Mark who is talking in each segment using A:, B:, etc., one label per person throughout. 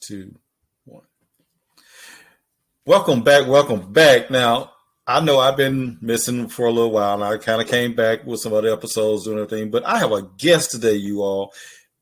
A: 2, 1. Welcome back. Welcome back. Now, I know I've been missing for a little while, and I kind of came back with some other episodes doing everything, but I have a guest today, you all.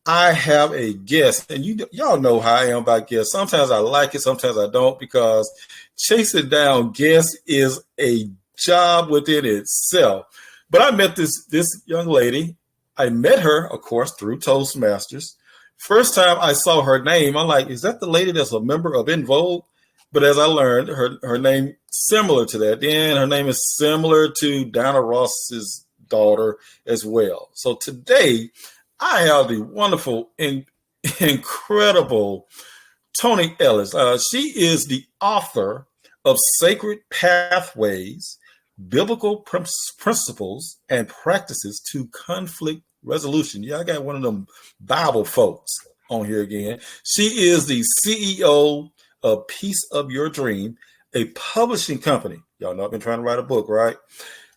A: I have a guest, and y'all know how I am about guests. Sometimes I like it, sometimes I don't, because chasing down guests is a job within itself. But I met this young lady. I met her, of course, through Toastmasters. First time I saw her name, I'm like, is that the lady that's a member of In Vogue? But as I learned, her name similar to that. Then her name is similar to Diana Ross's daughter as well. So today, I have the wonderful and incredible Toni Ellis. She is the author of Sacred Pathways, Biblical Principles and Practices to Conflict Resolution. Yeah, I got one of them Bible folks on here again. She is the CEO of Piece of Your Dream, a publishing company. Y'all know I've been trying to write a book, right?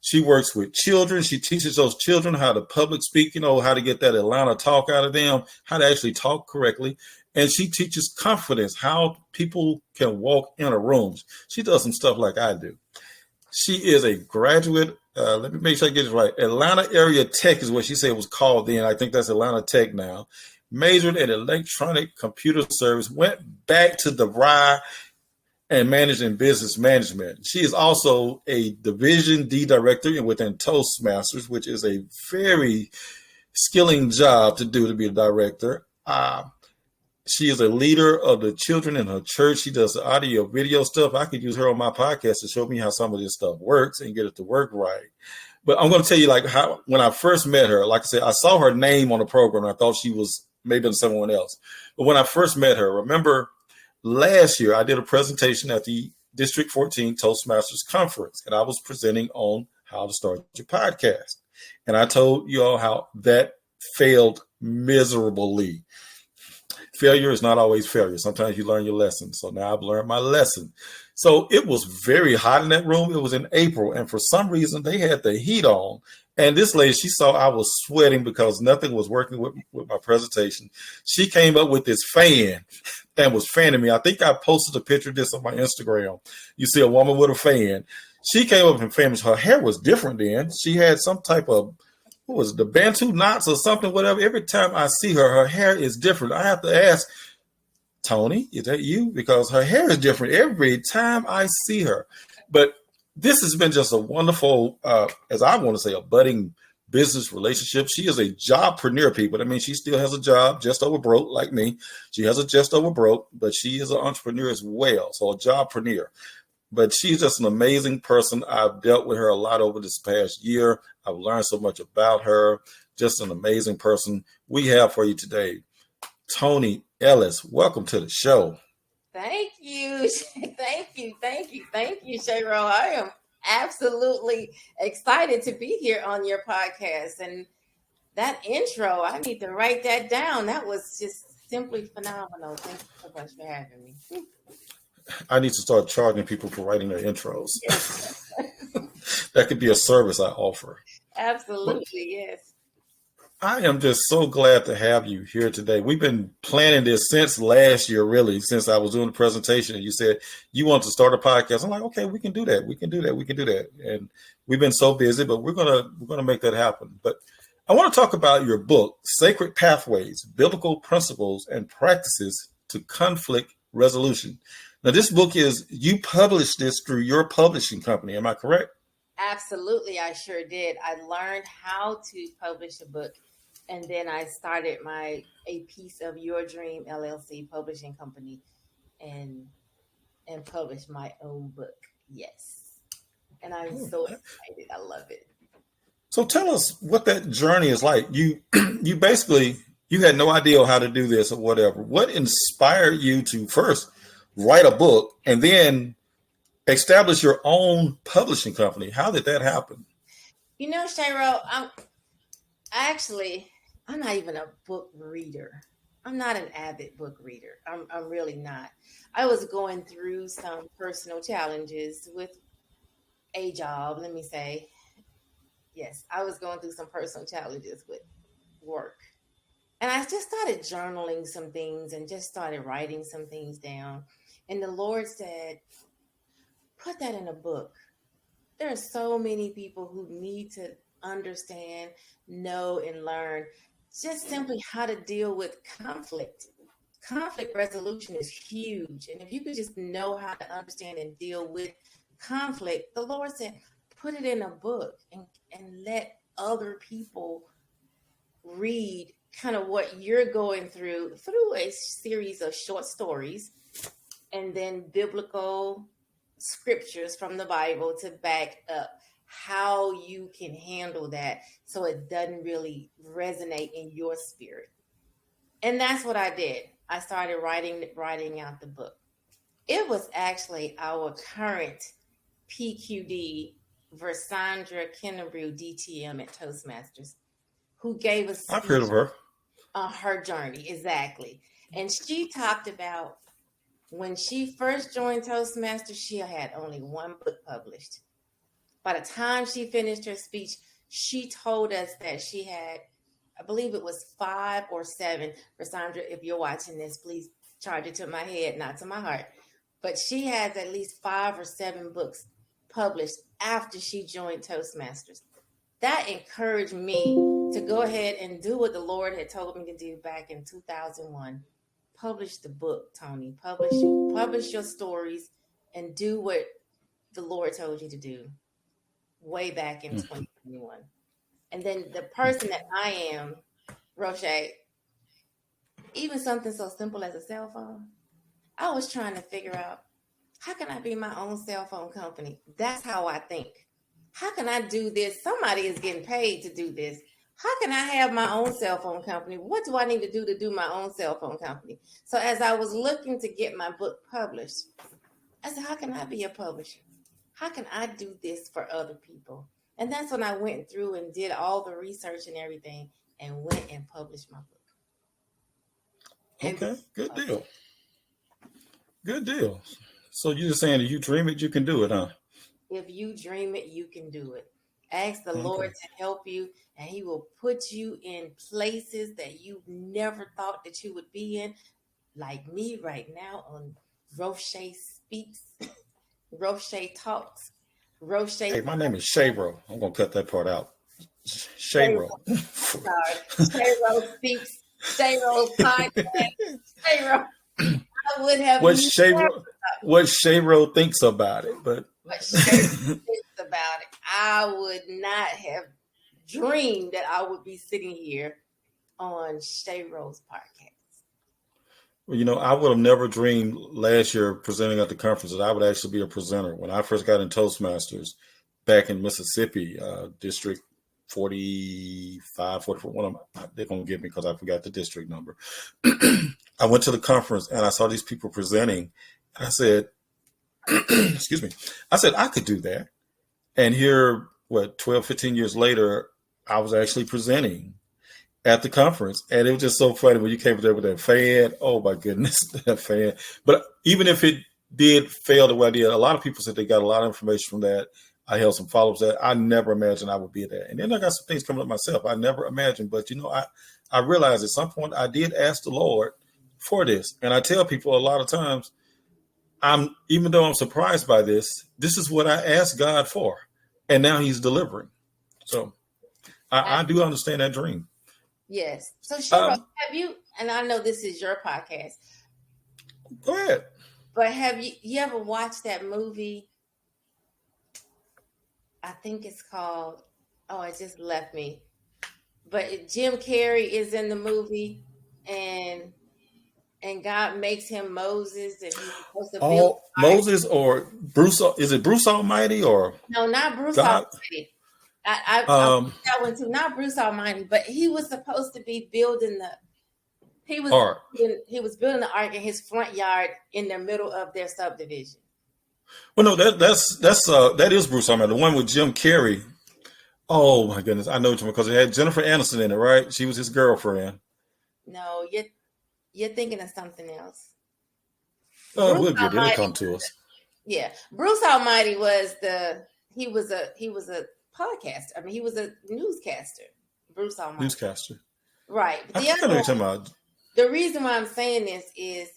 A: She works with children. She teaches those children how to public speak, how to get that Atlanta talk out of them, how to actually talk correctly. And she teaches confidence, how people can walk in a room. She does some stuff like I do. She is a graduate. Let me make sure I get it right. Atlanta Area Tech is what she said it was called then. I think that's Atlanta Tech now. Majored in electronic computer service, went back to DeVry and managed in business management. She is also a Division D director within Toastmasters, which is a very skilling job to do to be a director. She is a leader of the children in her church. She does the audio video stuff. I could use her on my podcast to show me how some of this stuff works and get it to work right. But I'm going to tell you how when I first met her, like I said, I saw her name on the program. I thought she was maybe someone else. But when I first met her, remember last year, I did a presentation at the District 14 Toastmasters Conference, and I was presenting on how to start your podcast. And I told you all how that failed miserably. Failure is not always failure. Sometimes you learn your lesson. So now I've learned my lesson. So it was very hot in that room. It was in April. And for some reason, they had the heat on. And this lady, she saw I was sweating because nothing was working with my presentation. She came up with this fan and was fanning me. I think I posted a picture of this on my Instagram. You see a woman with a fan. She came up and fanned me. Her hair was different then. She had some type of, what was it, the Bantu knots or something, whatever. Every time I see her, her hair is different. I have to ask, Toni, is that you? Because her hair is different every time I see her. But this has been just a wonderful, as I want to say, a budding business relationship. She is a jobpreneur, people. I mean, she still has a job, just over broke, like me. She has a just over broke, but she is an entrepreneur as well. So a jobpreneur. But she's just an amazing person. I've dealt with her a lot over this past year. I've learned so much about her. Just an amazing person. We have for you today, Toni Ellis. Welcome to the show.
B: Thank you. Thank you, Chetro. I am absolutely excited to be here on your podcast. And that intro, I need to write that down. That was just simply phenomenal. Thank you so much for having me.
A: I need to start charging people for writing their intros. That could be a service I offer.
B: Absolutely, yes.
A: I am just so glad to have you here today. We've been planning this since last year, really, since I was doing the presentation. And you said you want to start a podcast. I'm like, okay, we can do that. We can do that. And we've been so busy, but we're gonna make that happen. But I want to talk about your book, Sacred Pathways, Biblical Principles and Practices to Conflict Resolution. Now, this book you published this through your publishing company. Am I correct?
B: Absolutely. I sure did. I learned how to publish a book, and then I started a Piece of Your Dream LLC publishing company and published my own book. Yes. And I'm so excited. I love it.
A: So tell us what that journey is like. You basically, you had no idea how to do this or whatever. What inspired you to first write a book and then establish your own publishing company? How did that happen?
B: Chetro, I'm not even a book reader. I'm not an avid book reader. I'm really not. I was going through some personal challenges with a job, let me say. Yes, I was going through some personal challenges with work. And I just started journaling some things and just started writing some things down. And the Lord said, put that in a book. There are so many people who need to understand, know, and learn just simply how to deal with conflict. Conflict resolution is huge. And if you could just know how to understand and deal with conflict, the Lord said, put it in a book and let other people read kind of what you're going through a series of short stories and then biblical scriptures from the Bible to back up how you can handle that so it doesn't really resonate in your spirit. And that's what I did. I started writing out the book. It was actually our current PQD, Versandra Kennebrew DTM at Toastmasters, who gave us
A: I've heard of her.
B: Her journey, exactly. And she talked about when she first joined Toastmasters, she had only one book published. By the time she finished her speech, she told us that she had, I believe it was 5 or 7. For Sandra, if you're watching this, please charge it to my head, not to my heart. But she has at least 5 or 7 books published after she joined Toastmasters. That encouraged me to go ahead and do what the Lord had told me to do back in 2001. Publish the book, Toni. Publish your stories and do what the Lord told you to do way back in 2021. And then the person that I am, Roche, even something so simple as a cell phone, I was trying to figure out, how can I be my own cell phone company? That's how I think. How can I do this? Somebody is getting paid to do this. How can I have my own cell phone company? What do I need to do my own cell phone company? So as I was looking to get my book published, I said, how can I be a publisher? How can I do this for other people? And that's when I went through and did all the research and everything and went and published my book.
A: Okay, good deal. Good deal. So you're just saying, if you dream it, you can do it, huh?
B: If you dream it, you can do it. Ask the Lord to help you, and He will put you in places that you never thought that you would be in. Like me right now on Roche Speaks, Roche Talks, Roche.
A: Hey, my name is Chetro. I'm going to cut that part out. Chetro.
B: Sorry. Chetro Speaks, Chetro Podcast, Chetro. I would have
A: what Chetro thinks about it, but
B: what Chetro thinks about it. I would not have dreamed that I would be sitting here on Chetro's podcast.
A: Well, I would have never dreamed last year presenting at the conference that I would actually be a presenter. When I first got in Toastmasters back in Mississippi, District 45, 44, one of them, they're going to get me because I forgot the district number. I went to the conference and I saw these people presenting. And I said, excuse me, I said, I could do that. And here, 12, 15 years later, I was actually presenting at the conference. And it was just so funny when you came there with that fan. Oh, my goodness, that fan. But even if it did fail the way I did, a lot of people said they got a lot of information from that. I held some follow-ups that I never imagined I would be there. And then I got some things coming up myself I never imagined. But, I realized at some point I did ask the Lord for this. And I tell people a lot of times, even though I'm surprised by this is what I asked God for. And now He's delivering. So I do understand that dream.
B: Yes. So Chetro, have you, and I know this is your podcast.
A: Go ahead.
B: But have you ever watched that movie? I think it's called, it just left me. But Jim Carrey is in the movie and God makes him Moses and he's supposed to build
A: Moses or Bruce. Is it Bruce Almighty or?
B: No, not Bruce
A: God?
B: Almighty. I that one too. Not Bruce Almighty, but he was supposed to be building he was building the ark in his front yard in the middle of their subdivision.
A: Well, no, that is Bruce Almighty, the one with Jim Carrey. Oh my goodness, I know what you mean, because it had Jennifer Aniston in it, right? She was his girlfriend.
B: No, you're thinking of something else.
A: Oh, we'll get it. It'll come to us.
B: Yeah, Bruce Almighty was he was a podcaster. I mean, he was a newscaster. Bruce Almighty.
A: Newscaster.
B: Right. But
A: I
B: the
A: think I
B: other
A: know what
B: one,
A: you're talking about.
B: the reason why I'm saying this is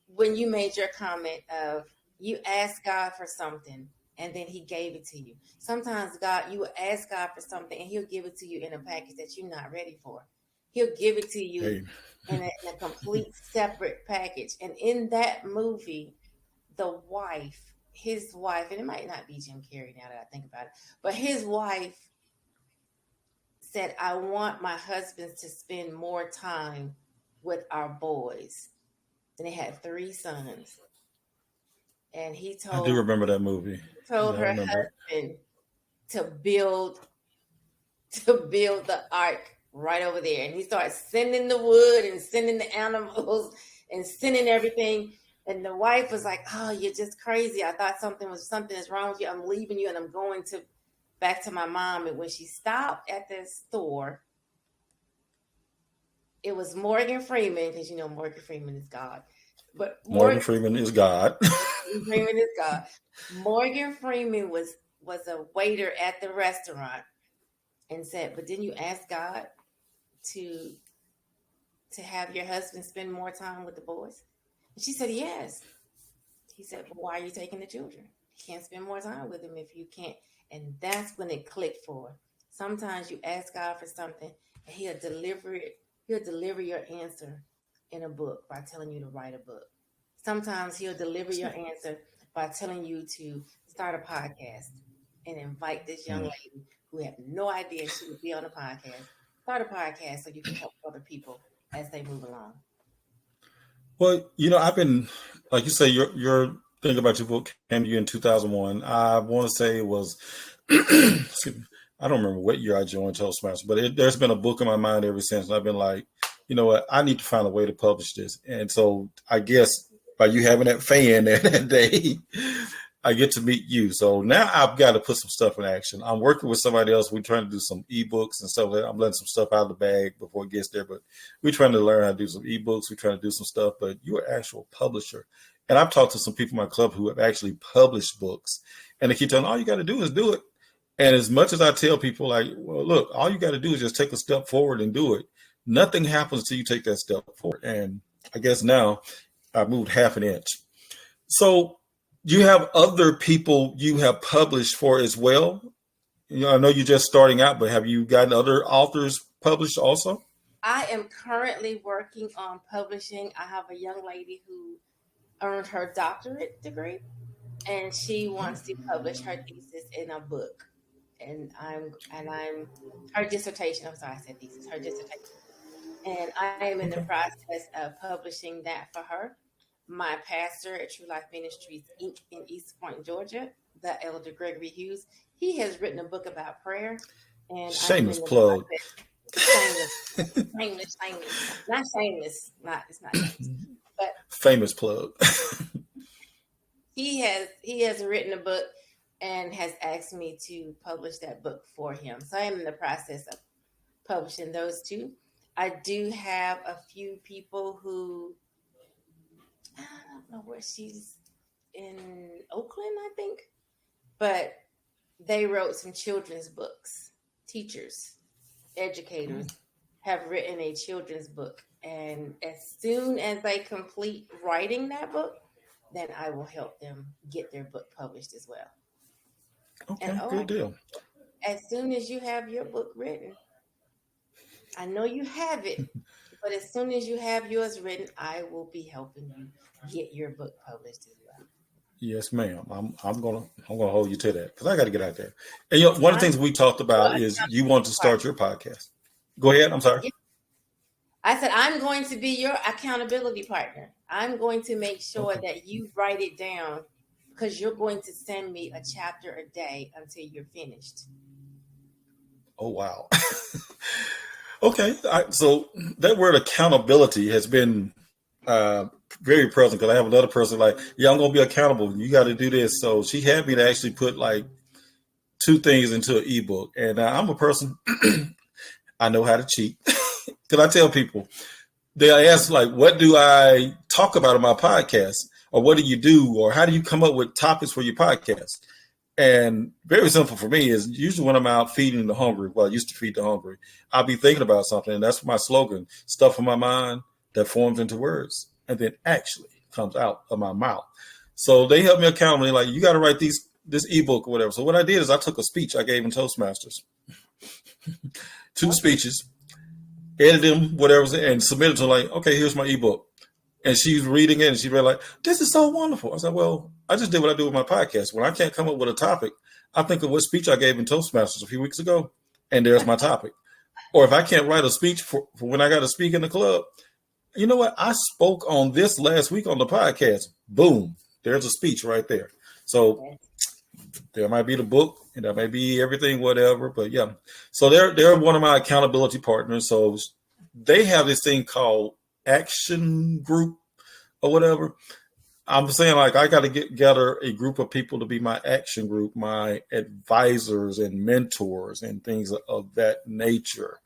B: when you made your comment of you asked God for something and then he gave it to you. Sometimes you will ask God for something and he'll give it to you in a package that you're not ready for. He'll give it to you
A: Hey,
B: in a complete separate package. And in that movie, his wife, and it might not be Jim Carrey now that I think about it, but his wife said, I want my husband to spend more time with our boys. And they had 3 sons. And he
A: I do
B: told
A: remember that movie. Yeah, I
B: her
A: remember it.
B: husband to build the ark right over there. And he started sending the wood and sending the animals and sending everything. And the wife was like, oh, you're just crazy. I thought something is wrong with you. I'm leaving you and I'm going back to my mom. And when she stopped at the store, it was Morgan Freeman, because you know Morgan Freeman is God. But
A: Morgan Freeman is God.
B: Freeman is God. Morgan Freeman was a waiter at the restaurant and said, but didn't you ask God to have your husband spend more time with the boys? And she said, yes. He said, well, why are you taking the children? You can't spend more time with them if you can't. And that's when it clicked for her. Sometimes you ask God for something and he'll deliver it. He'll deliver your answer in a book by telling you to write a book. Sometimes he'll deliver your answer by telling you to start a podcast and invite this young lady who had no idea she would be on a podcast. Start a podcast so you can help other people as they move along.
A: Well, I've been, like you say, your thing about your book came to you in 2001. I want to say it was, excuse me, I don't remember what year I joined Toastmasters, but there's been a book in my mind ever since. And I've been like, you know what, I need to find a way to publish this. And so I guess by you having that fan that day, I get to meet you. So now I've got to put some stuff in action. I'm working with somebody else. We're trying to do some ebooks and stuff. I'm letting some stuff out of the bag before it gets there, but we're trying to learn how to do some ebooks. We're trying to do some stuff, but you're an actual publisher. And I've talked to some people in my club who have actually published books, and they keep telling, all you got to do is do it. And as much as I tell people, like, well, look, all you got to do is just take a step forward and do it. Nothing happens until you take that step forward. And I guess now I've moved half an inch. So you have other people you have published for as well? I know you're just starting out, but have you gotten other authors published also?
B: I am currently working on publishing. I have a young lady who earned her doctorate degree, and she wants to publish her thesis in a book. And I'm her dissertation. I'm sorry, I said thesis. Her dissertation, and I am in the process of publishing that for her. My pastor at True Life Ministries Inc. in East Point, Georgia, the Elder Gregory Hughes, he has written a book about prayer. And
A: shameless plug.
B: Shameless. Not shameless. It's not shameless. But
A: famous plug.
B: he has written a book and has asked me to publish that book for him. So I am in the process of publishing those two. I do have a few people who, I don't know where she's in Oakland, I think, but they wrote some children's books. Teachers, educators have written a children's book. And as soon as they complete writing that book, then I will help them get their book published as well.
A: Okay,
B: and
A: good deal.
B: As soon as you have your book written, I know you have it, but as soon as you have yours written, I will be helping you get your book published as well.
A: Yes, ma'am. I'm gonna hold you to that because I got to get out there. And one of the things we talked about is you want to start your podcast. Go ahead. I'm sorry.
B: I said I'm going to be your accountability partner. I'm going to make sure that you write it down because you're going to send me a chapter a day until you're finished.
A: Oh, wow. Okay. So that word accountability has been very present because I have another person like, yeah, I'm going to be accountable. You got to do this. So she had me to actually put like 2 things into an ebook. And I'm a person, I know how to cheat. Because I tell people, they ask like, what do I talk about on my podcast? Or what do you do? Or how do you come up with topics for your podcast? And very simple for me is usually when I'm out feeding the hungry, well, I used to feed the hungry, I'll be thinking about something. And that's my slogan, stuff in my mind that forms into words and then actually comes out of my mouth. So they help me accountable. Like, you got to write this ebook or whatever. So what I did is I took a speech I gave in Toastmasters, two speeches, edited them, whatever, and submitted to her, like, okay, here's my ebook. And she's reading it and she read like, this is so wonderful. I said, well, I just did what I do with my podcast. When I can't come up with a topic, I think of what speech I gave in Toastmasters a few weeks ago, and there's my topic. Or if I can't write a speech for when I got to speak in the club, you know what? I spoke on this last week on the podcast. Boom, there's a speech right there. So there might be the book, and that may be everything, whatever. But yeah, so they're one of my accountability partners. So they have this thing called Action Group or whatever. I'm saying, like, I got to get gather a group of people to be my action group, my advisors and mentors and things of that nature.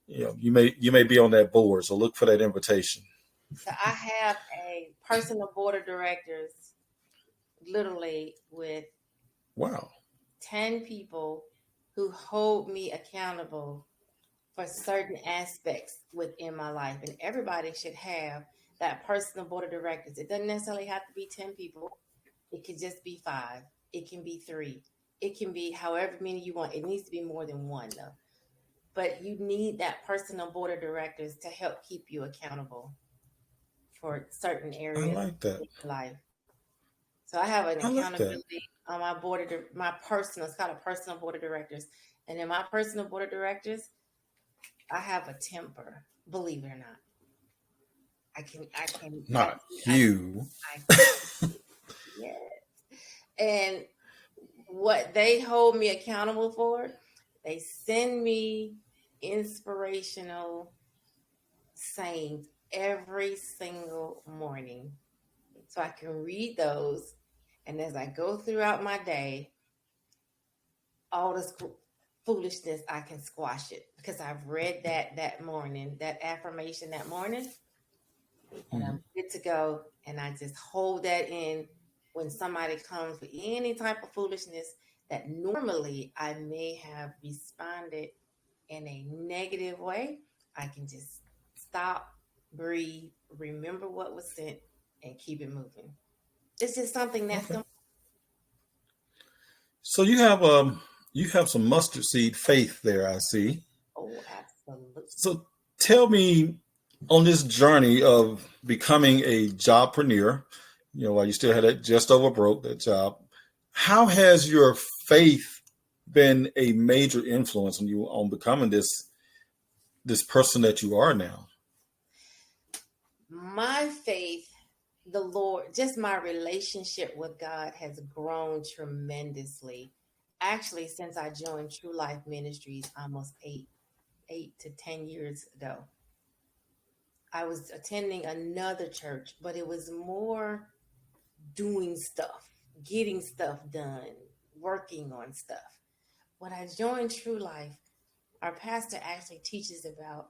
A: You know, you may be on that board, so look for that invitation.
B: So I have a personal board of directors, literally with
A: Wow.
B: 10 people who hold me accountable for certain aspects within my life. And everybody should have that personal board of directors. It doesn't necessarily have to be 10 people. It could just be 5. It can be 3. It can be however many you want. It needs to be more than 1, though. But you need that personal board of directors to help keep you accountable for certain areas
A: I like that.
B: of life. So I have an
A: I like
B: accountability on my board of my personal. It's called a personal board of directors, and in my personal board of directors, I have a temper. Believe it or not, I can.
A: Not you.
B: Yes. And what they hold me accountable for, they send me inspirational sayings every single morning, so I can read those. And as I go throughout my day, all this foolishness, I can squash it because I've read that morning, that affirmation that morning, and I'm good to go. And I just hold that in when somebody comes with any type of foolishness that normally I may have responded in a negative way. I can just stop, breathe, remember what was sent, and keep it moving. It's just something that's
A: Okay. So you have some mustard seed faith there, I see.
B: oh, absolutely.
A: So tell me, on this journey of becoming a jobpreneur, you know, while you still had that just over broke that job, how has your faith been a major influence on you on becoming this person that you are now?
B: My faith, the Lord, just my relationship with God has grown tremendously. Actually, since I joined True Life Ministries almost 8 to 10 years ago, I was attending another church, but it was more doing stuff, getting stuff done, working on stuff. When I joined True Life, our pastor actually teaches about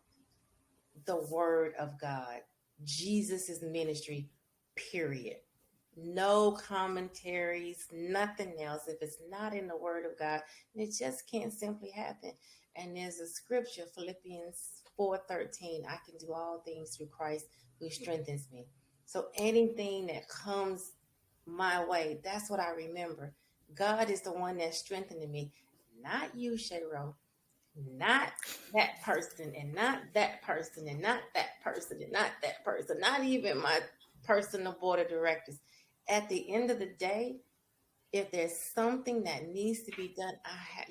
B: the Word of God, Jesus's ministry, period. No commentaries, nothing else. If it's not in the Word of God, it just can't simply happen. And there's a scripture, Philippians 4:13. I can do all things through Christ who strengthens me. So anything that comes my way, that's what I remember. God is the one that's strengthening me, not you, Chetro, not that person, and not that person, and not that person, and not that person, not even my personal board of directors. At the end of the day, if there's something that needs to be done,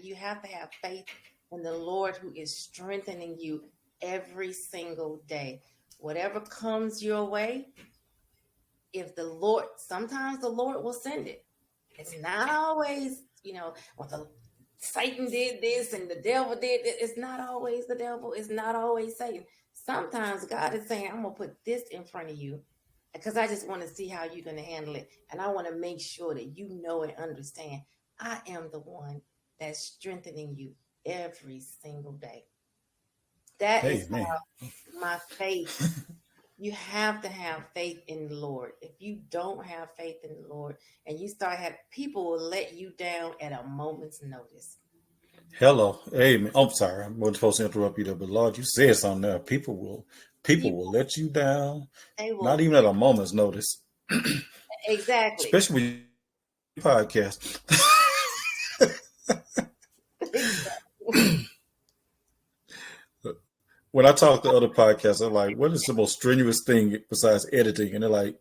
B: you have to have faith in the Lord who is strengthening you every single day. Whatever comes your way, if the Lord, sometimes the Lord will send it. It's not always, well, Satan did this and the devil did this. It's not always the devil. It's not always Satan. Sometimes God is saying, I'm going to put this in front of you because I just want to see how you're going to handle it. And I want to make sure that you know and understand I am the one that's strengthening you every single day. That is
A: Amen.
B: how my faith You have to have faith in the Lord. If you don't have faith in the Lord and you start having, people will let you down at a moment's notice.
A: Hello. Amen. I'm sorry. I wasn't supposed to interrupt you there, but Lord, you said something there. People will let you down,
B: They
A: not
B: will.
A: even at a moment's notice,
B: Exactly.
A: especially with podcast.
B: Exactly.
A: When I talk to other podcasts, I'm like, what is the most strenuous thing besides editing? And they're like,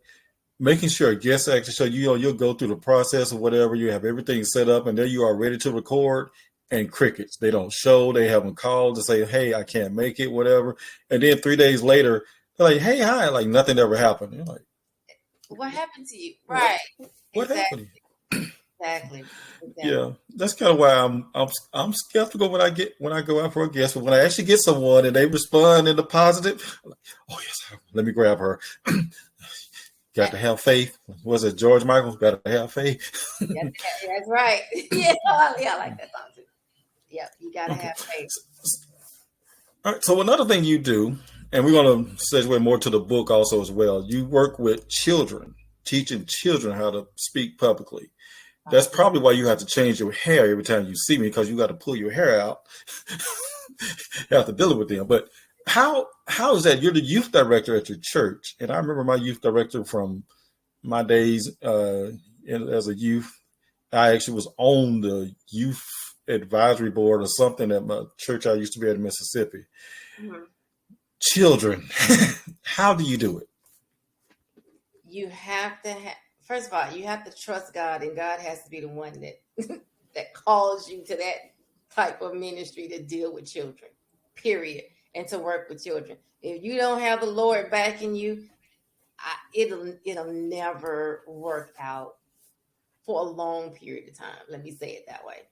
A: making sure a guest actually show you'll go through the process or whatever. You have everything set up, and then you are ready to record. And crickets, they don't show. They haven't called to say, "Hey, I can't make it," whatever. And then 3 days later, they're like, "Hey, hi," like nothing ever happened. You're like,
B: What happened to you?
A: "What?
B: Right.
A: What happened?"
B: Exactly. Exactly. Exactly.
A: Yeah, that's kind of why I'm skeptical when I go out for a guest. But when I actually get someone and they respond in the positive, I'm like, oh yes, let me grab her. Got to have faith. Was it George Michael? Got to have faith.
B: That's right. Yeah, I like that song too. Yep, you gotta
A: Okay.
B: have faith.
A: All right. So another thing you do, and we're going to segue more to the book also as well. You work with children, teaching children how to speak publicly. That's probably why you have to change your hair every time you see me, because you got to pull your hair out. You have to deal with them. But how is that? You're the youth director at your church, and I remember my youth director from my days as a youth. I actually was on the youth advisory board or something at my church I used to be at in Mississippi.
B: Mhm.
A: Children, how do you do it?
B: You have to first of all, you have to trust God, and God has to be the one that that calls you to that type of ministry to deal with children, period, and to work with children. If you don't have the Lord backing you, it'll never work out for a long period of time. Let me say it that way.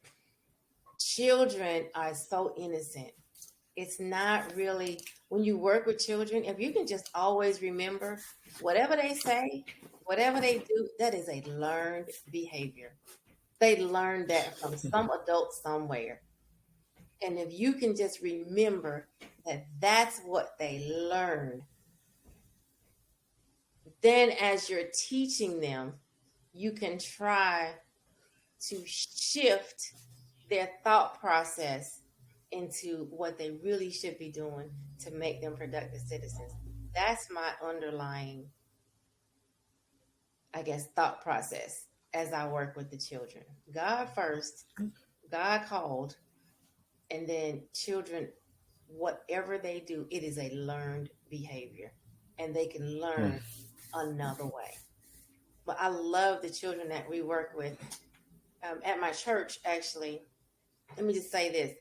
B: Children are so innocent. It's not really, when you work with children, if you can just always remember whatever they say, whatever they do, that is a learned behavior. They learned that from some adult somewhere. And if you can just remember that that's what they learned, then as you're teaching them, you can try to shift their thought process into what they really should be doing to make them productive citizens. That's my underlying, I guess, thought process as I work with the children. God first, God called, and then children, whatever they do, it is a learned behavior, and they can
A: Hmm.
B: learn another way. But I love the children that we work with at my church, actually. Let me just say this.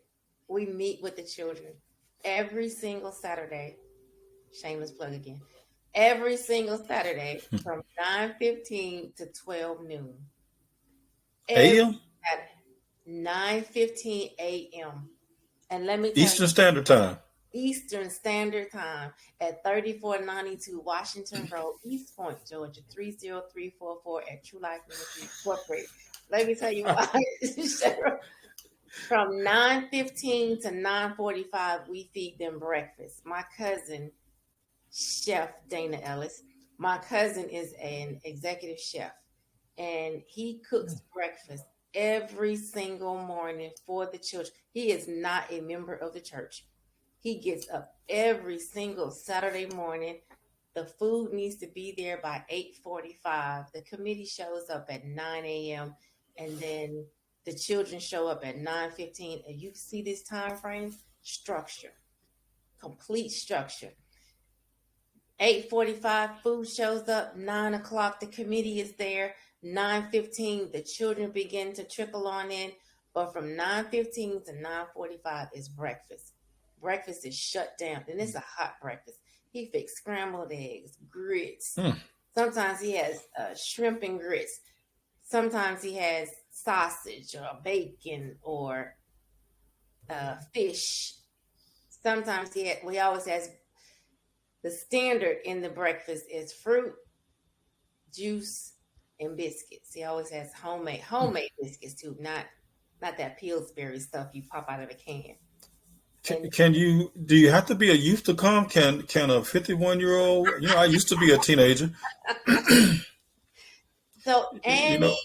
B: We meet with the children every single Saturday. Shameless plug again. Every single Saturday from 9:15 to 12 noon. Every
A: AM?
B: Saturday, 9:15 a.m. And let me tell you,
A: Eastern Standard Time.
B: Eastern Standard Time at 3492 Washington Road, East Point, Georgia, 30344 at True Life Ministry Incorporated. Let me tell you why. From 9:15 to 9:45, we feed them breakfast. My cousin, Chef Dana Ellis, my cousin is an executive chef, and he cooks breakfast every single morning for the children. He is not a member of the church. He gets up every single Saturday morning. The food needs to be there by 8:45. The committee shows up at 9 a.m. and then the children show up at 9:15. And you see this time frame? Structure. Complete structure. 8:45, food shows up. 9 o'clock, the committee is there. 9:15, the children begin to trickle on in. But from 9:15 to 9:45 is breakfast. Breakfast is shut down, and it's a hot breakfast. He fixed scrambled eggs, grits.
A: Hmm.
B: Sometimes he has shrimp and grits. Sometimes he has sausage or bacon or fish. Sometimes we always has the standard in the breakfast is fruit, juice, and biscuits. He always has homemade biscuits too, not that Pillsbury stuff you pop out of a can. And
A: Do you have to be a youth to come? Can a 51-year-old, I used to be a teenager.
B: so
A: You
B: any
A: know,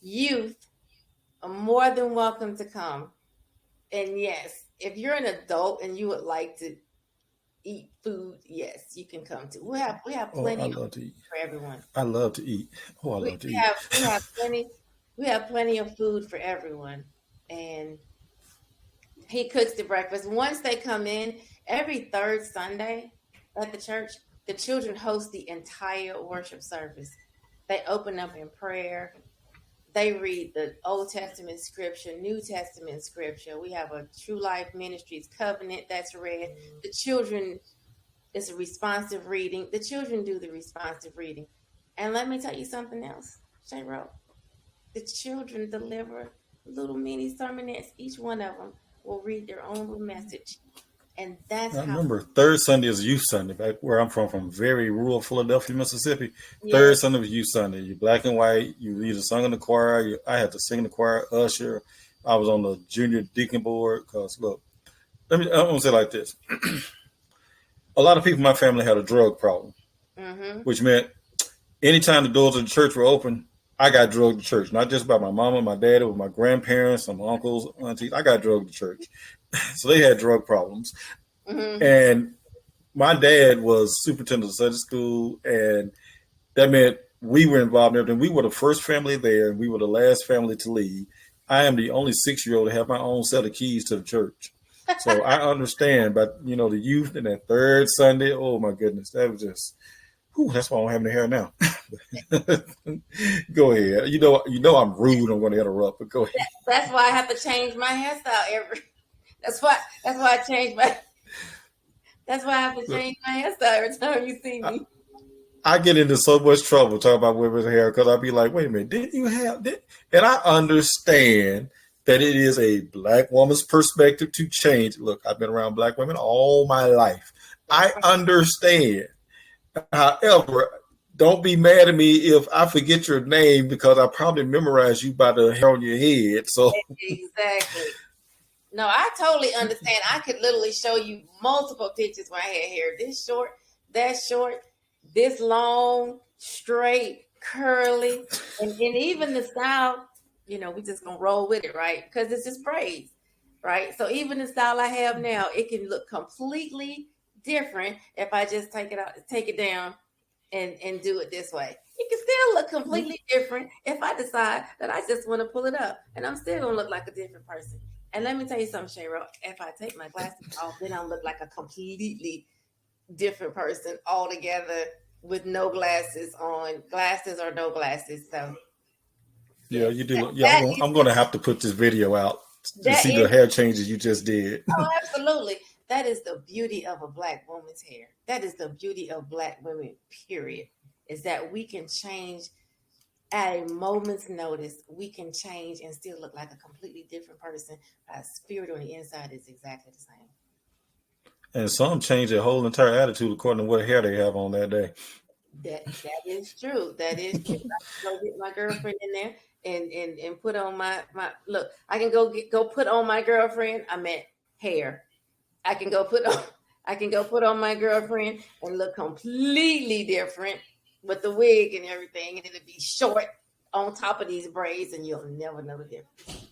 B: youth are more than welcome to come. And yes, if you're an adult and you would like to eat food, yes, you can come too. We have
A: oh, I
B: plenty of
A: love to
B: food
A: eat.
B: for everyone.
A: I love to eat. Oh, I
B: We,
A: love to
B: we
A: eat.
B: have we have plenty of food for everyone. And he cooks the breakfast. Once they come in, every third Sunday at the church, the children host the entire worship service. They open up in prayer. They read the Old Testament scripture, New Testament scripture. We have a True Life Ministries covenant that's read. The children, it's a responsive reading. The children do the responsive reading. And let me tell you something else, Chetro. The children deliver little mini sermonettes. Each one of them will read their own little message. And that's
A: I
B: how,
A: remember third Sunday is Youth Sunday, back where I'm from very rural Philadelphia, Mississippi.
B: yeah,
A: Third Sunday was Youth Sunday. You black and white. You either sung in the choir. I had to sing in the choir, usher. I was on the junior deacon board because, look, I want to say it like this. A lot of people in my family had a drug problem,
B: mm-hmm,
A: which meant anytime the doors of the church were open, I got drugged to church. Not just by my mama, my daddy, with my grandparents, some uncles, aunties. I got drugged to church. So they had drug problems.
B: mm-hmm.
A: And my dad was superintendent of Sunday school, and that meant we were involved in everything. We were the first family there, and we were the last family to leave. I am the only 6-year-old to have my own set of keys to the church. So I understand, but the youth and that third Sunday, oh my goodness, that was just, whew, that's why I don't have any hair now. Go ahead. I'm rude. I'm going to interrupt, but go ahead.
B: That's why I have to change my hairstyle every. That's why I change my. That's why I have to change my hairstyle every time you see me.
A: I get into so much trouble talking about women's hair because I'll be like, wait a minute, didn't you have that? And I understand that it is a black woman's perspective to change. Look, I've been around black women all my life. I understand. However, don't be mad at me if I forget your name because I probably memorized you by the hair on your head. So
B: Exactly. No, I totally understand. I could literally show you multiple pictures where I had hair this short, that short, this long, straight, curly, and even the style, we just gonna roll with it, right? Because it's just braids, right? So even the style I have now, it can look completely different if I just take it down and do it this way. It can still look completely different if I decide that I just want to pull it up, and I'm still gonna look like a different person. And let me tell you something, Shayro. If I take my glasses off, then I'll look like a completely different person altogether with no glasses on, glasses or no glasses. So
A: yeah, you do. Yeah, I'm going to have to put this video out to see the hair changes you just did.
B: Oh, absolutely. That is the beauty of a black woman's hair. That is the beauty of black women, period, is that we can change at a moment's notice. We can change and still look like a completely different person. Our spirit on the inside is exactly the same.
A: And some change their whole entire attitude according to what hair they have on that day.
B: That is true. That is true. I can go get my girlfriend in there and put on my look. I can go put on my girlfriend. I meant hair. I can go put on my girlfriend and look completely different with the wig and everything, and it'll be short on top of these braids, and you'll never know the difference.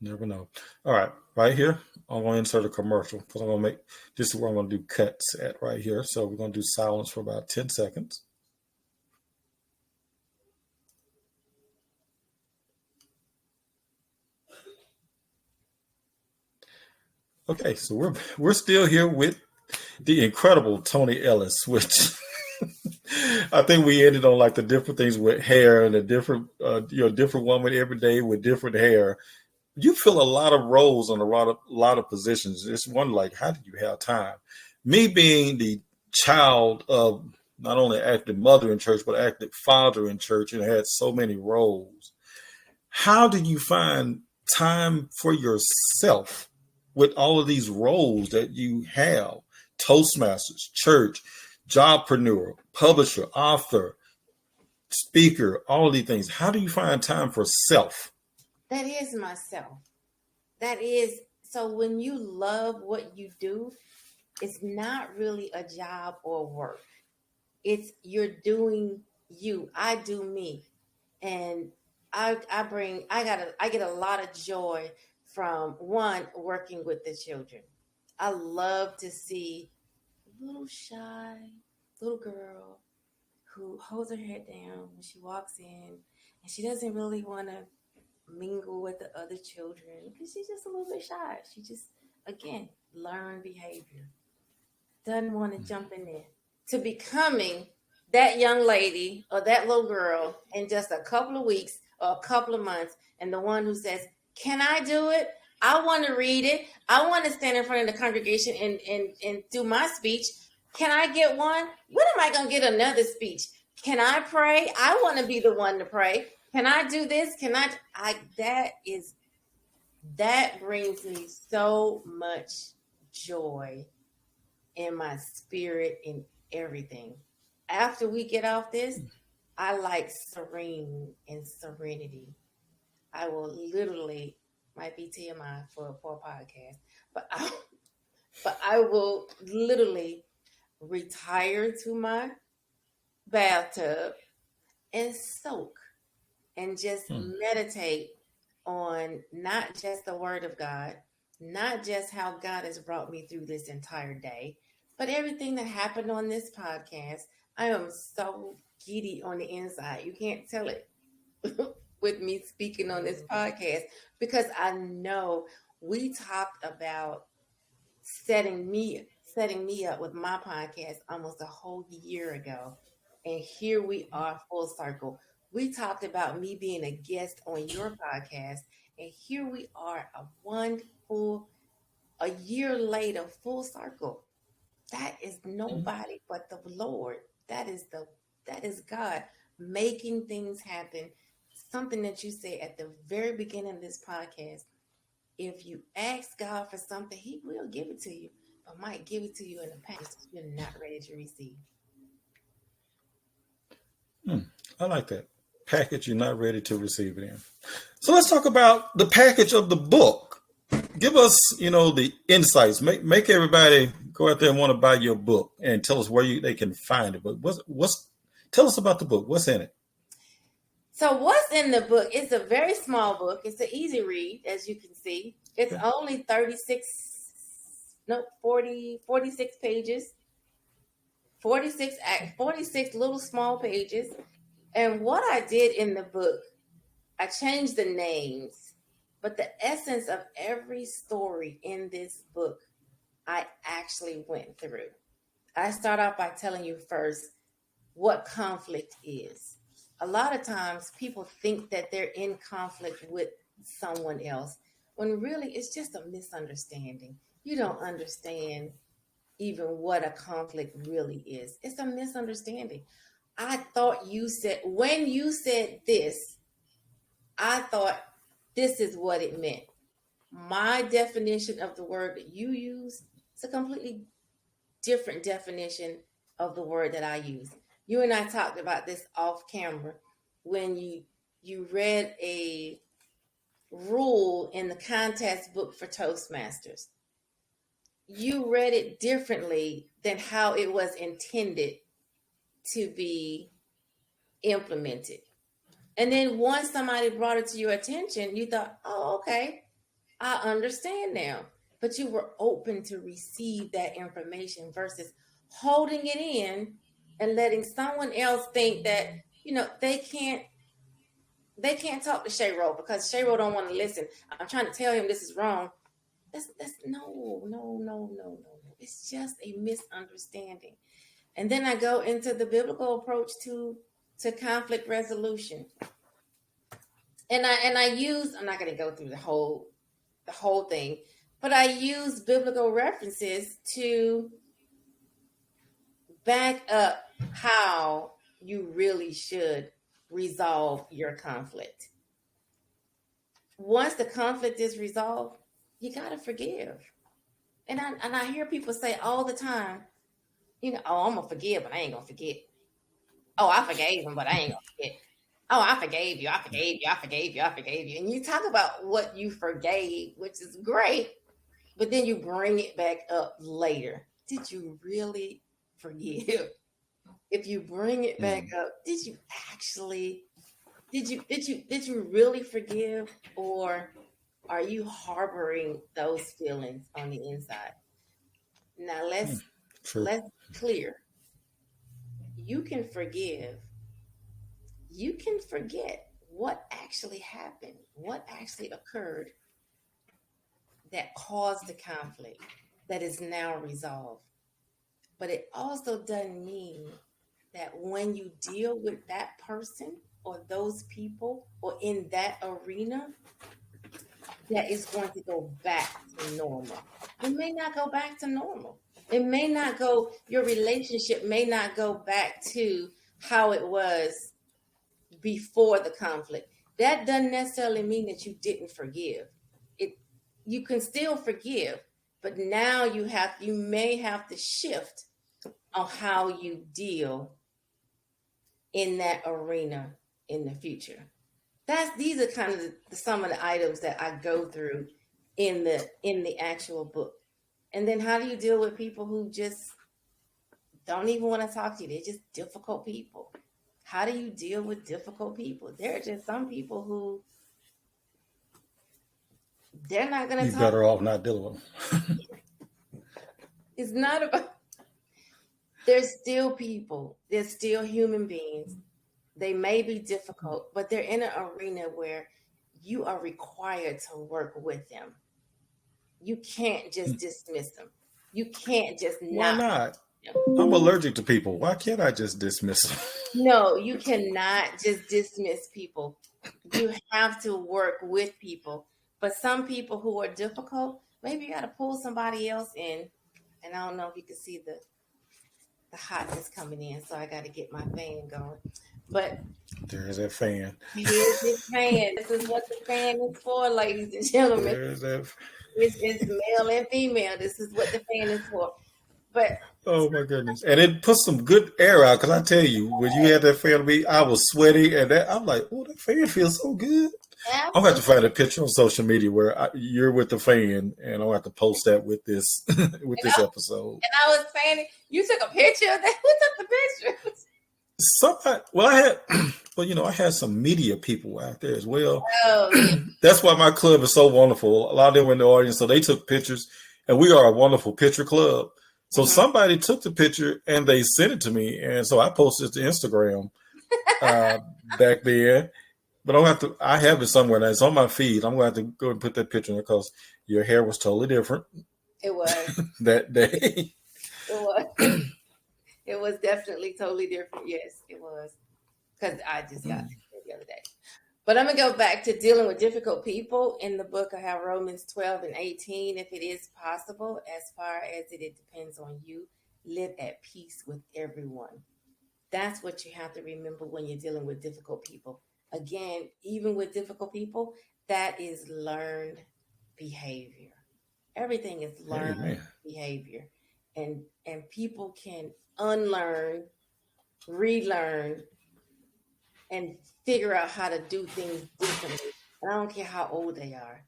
A: Never know. All right, right here, I'm going to insert a commercial because I'm going to this is where I'm going to do cuts at right here. So we're going to do silence for about 10 seconds. Okay, so we're still here with the incredible Toni Ellis, which I think we ended on like the different things with hair and a different different woman every day with different hair. You fill a lot of roles on a lot of positions. It's one like, how did you have time? Me being the child of not only active mother in church, but active father in church and had so many roles. How do you find time for yourself with all of these roles that you have? Toastmasters, church, Jobpreneur, publisher, author, speaker, all of these things. How do you find time for self?
B: That is myself. That is So when you love what you do, it's not really a job or work. It's you're doing you. I do me. And I get a lot of joy from one working with the children. I love to see a little shy little girl who holds her head down when she walks in, and she doesn't really want to mingle with the other children because she's just a little bit shy. She just, again, learn behavior. Doesn't want to jump in there. To becoming that young lady or that little girl in just a couple of weeks or a couple of months, and the one who says, "Can I do it? I want to read it. I want to stand in front of the congregation and do my speech. Can I get one? When am I going to get another speech? Can I pray? I want to be the one to pray. Can I do this? Can I that brings me so much joy in my spirit, in everything. After we get off this, I like serene and serenity. I will literally, might be TMI for a podcast, but I will literally retire to my bathtub and soak and just meditate on not just the word of God, not just how God has brought me through this entire day, but everything that happened on this podcast. I am so giddy on the inside. You can't tell it with me speaking on this podcast because I know we talked about setting me up with my podcast almost a whole year ago. And here we are full circle. We talked about me being a guest on your podcast, and here we are a year later, full circle. That is nobody but the Lord. That is God making things happen. Something that you said at the very beginning of this podcast. If you ask God for something, He will give it to you, but might give it to you in a package you're not ready to receive.
A: I like that. Package you're not ready to receive it in. So let's talk about the package of the book. Give us, the insights. Make everybody go out there and want to buy your book, and tell us where they can find it. But tell us about the book. What's in it?
B: So what's in the book? It's a very small book. It's an easy read, as you can see. It's only 46 pages. 46 little small pages. And what I did in the book, I changed the names, but the essence of every story in this book, I actually went through. I start off by telling you first what conflict is. A lot of times people think that they're in conflict with someone else, when really it's just a misunderstanding. You don't understand even what a conflict really is. It's a misunderstanding. I thought when you said this, I thought this is what it meant. My definition of the word that you use is a completely different definition of the word that I use. You and I talked about this off camera when you read a rule in the contest book for Toastmasters. You read it differently than how it was intended to be implemented. And then once somebody brought it to your attention, you thought, oh, okay, I understand now. But you were open to receive that information versus holding it in and letting someone else think that, they can't talk to Chetro because Chetro don't want to listen. I'm trying to tell him this is wrong. That's no. It's just a misunderstanding. And then I go into the biblical approach to conflict resolution. And I use, I'm not going to go through the whole thing, but I use biblical references to back up how you really should resolve your conflict. Once the conflict is resolved, you got to forgive. And I hear people say all the time, oh, I'm going to forgive, but I ain't going to forget. Oh, I forgave him, but I ain't going to forget. Oh, I forgave you. And you talk about what you forgave, which is great. but then you bring it back up later. Did you really forgive? If you bring it back up, did you actually did you really forgive, or are you harboring those feelings on the inside? Now
A: True.
B: let's clear. You can forgive. You can forget what actually happened, what actually occurred that caused the conflict that is now resolved. But it also doesn't mean that when you deal with that person or those people or in that arena, that is going to go back to normal. It may not go back to normal. It may not go, your relationship may not go back to how it was before the conflict. That doesn't necessarily mean that you didn't forgive. It You can still forgive, but now you may have to shift on how you deal in that arena in the future. These are kind of some of the items that I go through in the actual book. And then how do you deal with people who just don't even want to talk to you? They're just difficult people. How do you deal with difficult people? There are just some people who they're not going to
A: You're
B: talk.
A: better off not dealing with them.
B: It's not about, they're still people. They're still human beings. They may be difficult, but they're in an arena where you are required to work with them. You can't just dismiss them. You can't just
A: Why
B: not.
A: not? I'm allergic to people. Why can't I just dismiss them?
B: No, you cannot just dismiss people. You have to work with people. But some people who are difficult, maybe you got to pull somebody else in. And I don't know if you can see the hotness coming in, so I got to get my fan going. But
A: There's that fan.
B: here's the fan. This is what the fan is for, ladies and gentlemen.
A: There's that.
B: It's male and female. This is what the fan is for. But
A: Oh my goodness! And it puts some good air out. Because I tell you, when you had that fan on me, I was sweaty, and I'm like, "Oh, that fan feels so good." I'm gonna have to find a picture on social media where you're with the fan, and I'll have to post that with this episode.
B: And I was saying, you took a picture of that. Who took the picture?
A: Somebody, I had some media people out there as well.
B: Oh, yeah.
A: That's why my club is so wonderful. A lot of them were in the audience, so they took pictures, and we are a wonderful picture club. So somebody took the picture and they sent it to me, and so I posted it to Instagram back then. But I have it somewhere now. It's on my feed. I'm going to have to go and put that picture in there because your hair was totally different.
B: It was.
A: That day.
B: It was. It was definitely totally different. Yes, it was. Because I just got it the other day. But I'm going to go back to dealing with difficult people. In the book, I have Romans 12 and 18. If it is possible, as far as it depends on you, live at peace with everyone. That's what you have to remember when you're dealing with difficult people. Again, even with difficult people, that is learned behavior. Everything is learned behavior. And people can unlearn, relearn, and figure out how to do things differently. I don't care how old they are.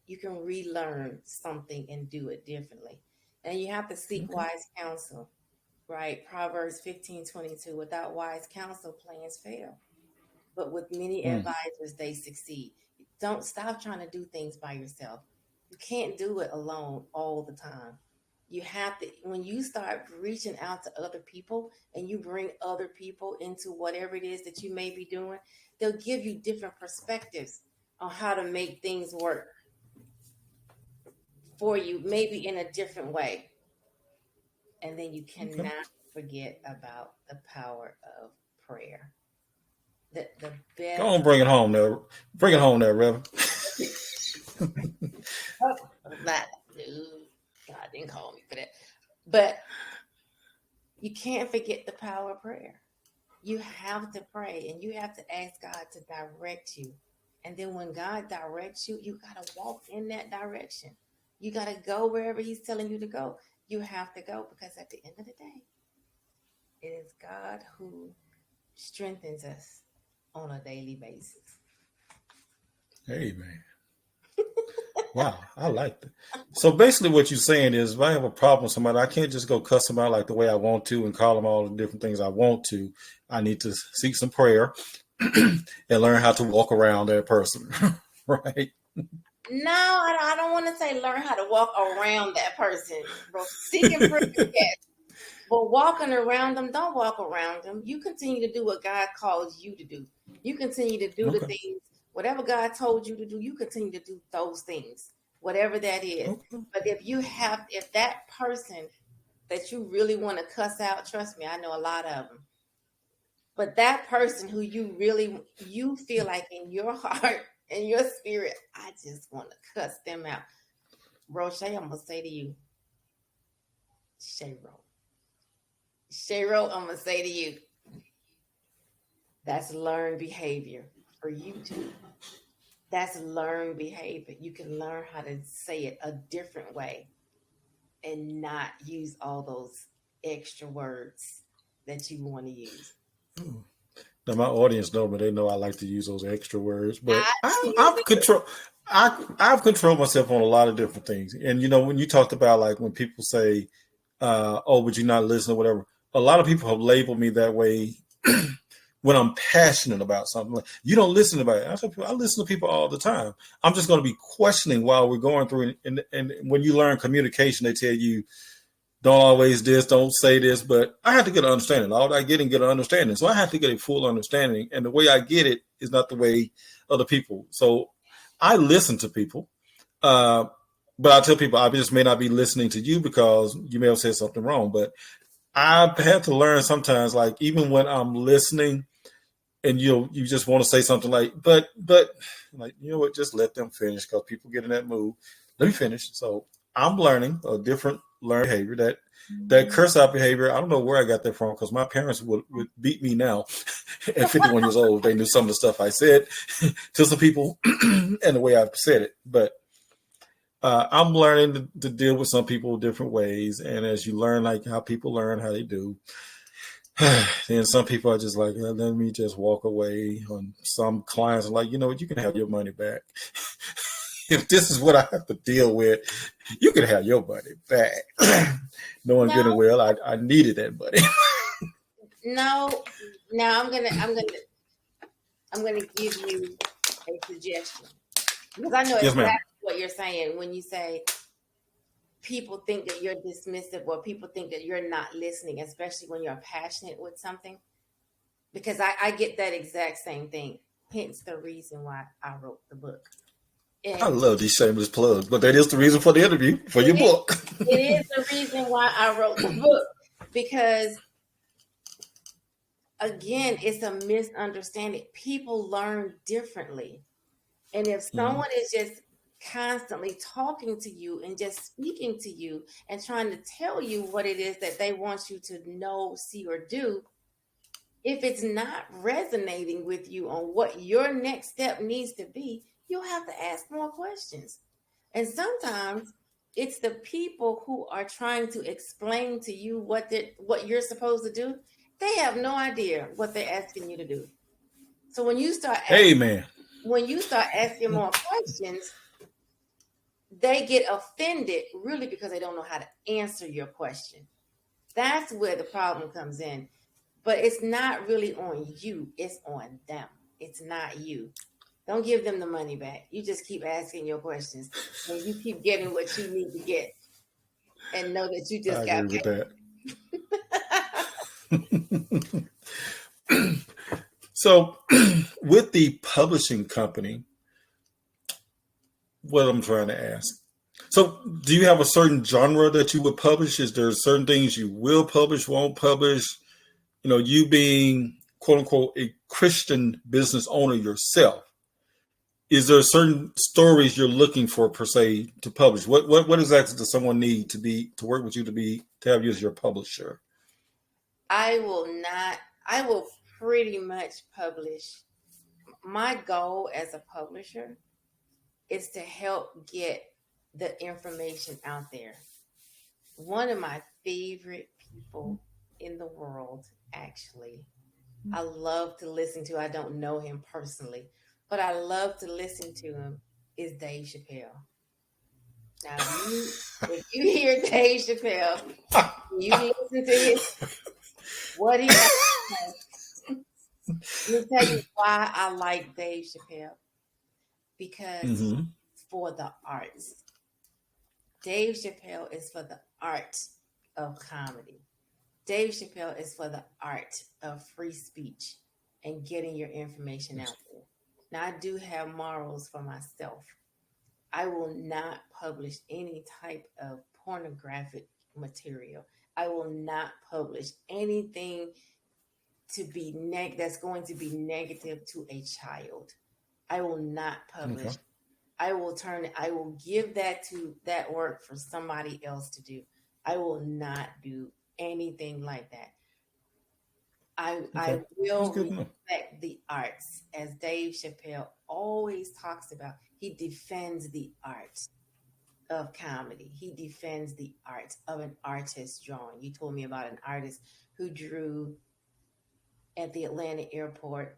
B: You can relearn something and do it differently. And you have to seek wise counsel, right? Proverbs 15:22, without wise counsel, plans fail. But with many advisors, they succeed. Don't stop trying to do things by yourself. You can't do it alone all the time. You have to, when you start reaching out to other people and you bring other people into whatever it is that you may be doing, they'll give you different perspectives on how to make things work for you, maybe in a different way. And then you cannot forget about the power of prayer. The best.
A: Go on, bring it home there. Bring it home there, Reverend.
B: God didn't call me for that. But you can't forget the power of prayer. You have to pray and you have to ask God to direct you. And then when God directs you, you got to walk in that direction. You got to go wherever he's telling you to go. You have to go because at the end of the day, it is God who strengthens us on a daily basis.
A: Amen. Wow, I like that. So basically, what you're saying is, if I have a problem with somebody, I can't just go cuss them out like the way I want to and call them all the different things I want to. I need to seek some prayer and learn how to walk around that person, right?
B: No, I don't want to say learn how to walk around that person, bro. Seeking prayer, yes. But walking around them, don't walk around them. You continue to do what God calls you to do. You continue to do the
A: Okay.
B: things, whatever God told you to do, you continue to do those things, whatever that is.
A: Okay.
B: But if that person that you really want to cuss out, trust me, I know a lot of them. But that person who you feel like in your heart and your spirit, I just want to cuss them out. Roche, I'm gonna say to you, Shayro. Shayro, I'm gonna say to you, that's learned behavior for you too. That's learned behavior. You can learn how to say it a different way and not use all those extra words that you want to use.
A: Now my audience know, but they know I like to use those extra words. But
B: I
A: I've control. I've controlled myself on a lot of different things. And when you talked about like when people say, "Oh, would you not listen?" or whatever, a lot of people have labeled me that way when I'm passionate about something. Like, you don't listen about it. I listen to people all the time. I'm just going to be questioning while we're going through. And when you learn communication, they tell you don't always this, don't say this, but I have to get an understanding. All I get and get an understanding. So I have to get a full understanding. And the way I get it is not the way other people. So I listen to people. But I tell people I just may not be listening to you because you may have said something wrong. But I've had to learn sometimes, like even when I'm listening and you just want to say something like, but like, you know what, just let them finish because people get in that mood. Let me finish. So I'm learning a different learned behavior that curse out behavior. I don't know where I got that from because my parents would beat me now at 51 years old. They knew some of the stuff I said to some people and the way I've said it. But I'm learning to deal with some people different ways. And as you learn, like how people learn, how they do, then some people are just like, let me just walk away. On some clients are like, you know what, you can have your money back. If this is what I have to deal with, you can have your money back. Knowing good and
B: No,
A: well, I needed that money.
B: no. Now I'm gonna give you a suggestion because I know
A: Yes,
B: exactly
A: ma'am.
B: what you're saying when you say people think that you're dismissive or people think that you're not listening, especially when you're passionate with something. Because I get that exact same thing. Hence the reason why I wrote the book.
A: I
B: And
A: love these shameless plugs, but that is the reason for the interview, for your
B: it
A: book.
B: it is the reason why I wrote the book. Because again, it's a misunderstanding. People learn differently. And if
A: Mhm.
B: someone is just constantly talking to you and just speaking to you and trying to tell you what it is that they want you to know, see, or do, if it's not resonating with you on what your next step needs to be, you'll have to ask more questions. And sometimes it's the people who are trying to explain to you what you're supposed to do. They have no idea what they're asking you to do. So
A: Hey, man.
B: when you start asking more questions, they get offended really because they don't know how to answer your question. That's where the problem comes in. But it's not really on you, it's on them. It's not you. Don't give them the money back. You just keep asking your questions and you keep getting what you need to get and know that you
A: I
B: just got
A: agree with that.
B: paid.
A: So, with the publishing company, what I'm trying to ask. So, do you have a certain genre that you would publish? Is there certain things you will publish, won't publish? You being quote unquote a Christian business owner yourself, is there certain stories you're looking for per se to publish? What exactly does someone need to work with you to have you as your publisher?
B: I will not, I will pretty much publish. My goal as a publisher is to help get the information out there. One of my favorite people in the world, actually, I love to listen to. I don't know him personally, but I love to listen to him. Is Dave Chappelle. Now, if you hear Dave Chappelle, you listen to his what he has to say. Let me tell you why I like Dave Chappelle. Because it's for the arts. Dave Chappelle is for the art of comedy. Dave Chappelle is for the art of free speech and getting your information out there. Now, I do have morals for myself. I will not publish any type of pornographic material. I will not publish anything to be that's going to be negative to a child. I will not publish. Okay. I will give that work for somebody else to do. I will not do anything like that. I will respect the arts, as Dave Chappelle always talks about. He defends the art of comedy. He defends the art of an artist drawing. You told me about an artist who drew at the Atlanta airport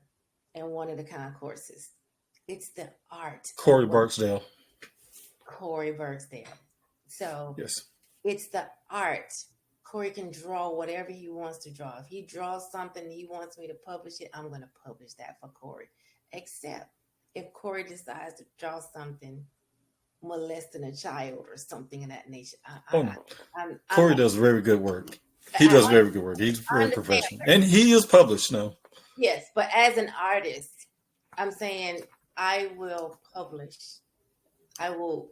B: and one of the concourses. It's the art.
A: Corey Barksdale.
B: So
A: yes,
B: it's the art. Corey can draw whatever he wants to draw. If he draws something he wants me to publish it, I'm going to publish that for Corey. Except if Corey decides to draw something molesting a child or something of that nature.
A: Corey does very good work. He does very good work. He's very professional. And he is published now.
B: Yes, but as an artist, I'm saying I will publish. I will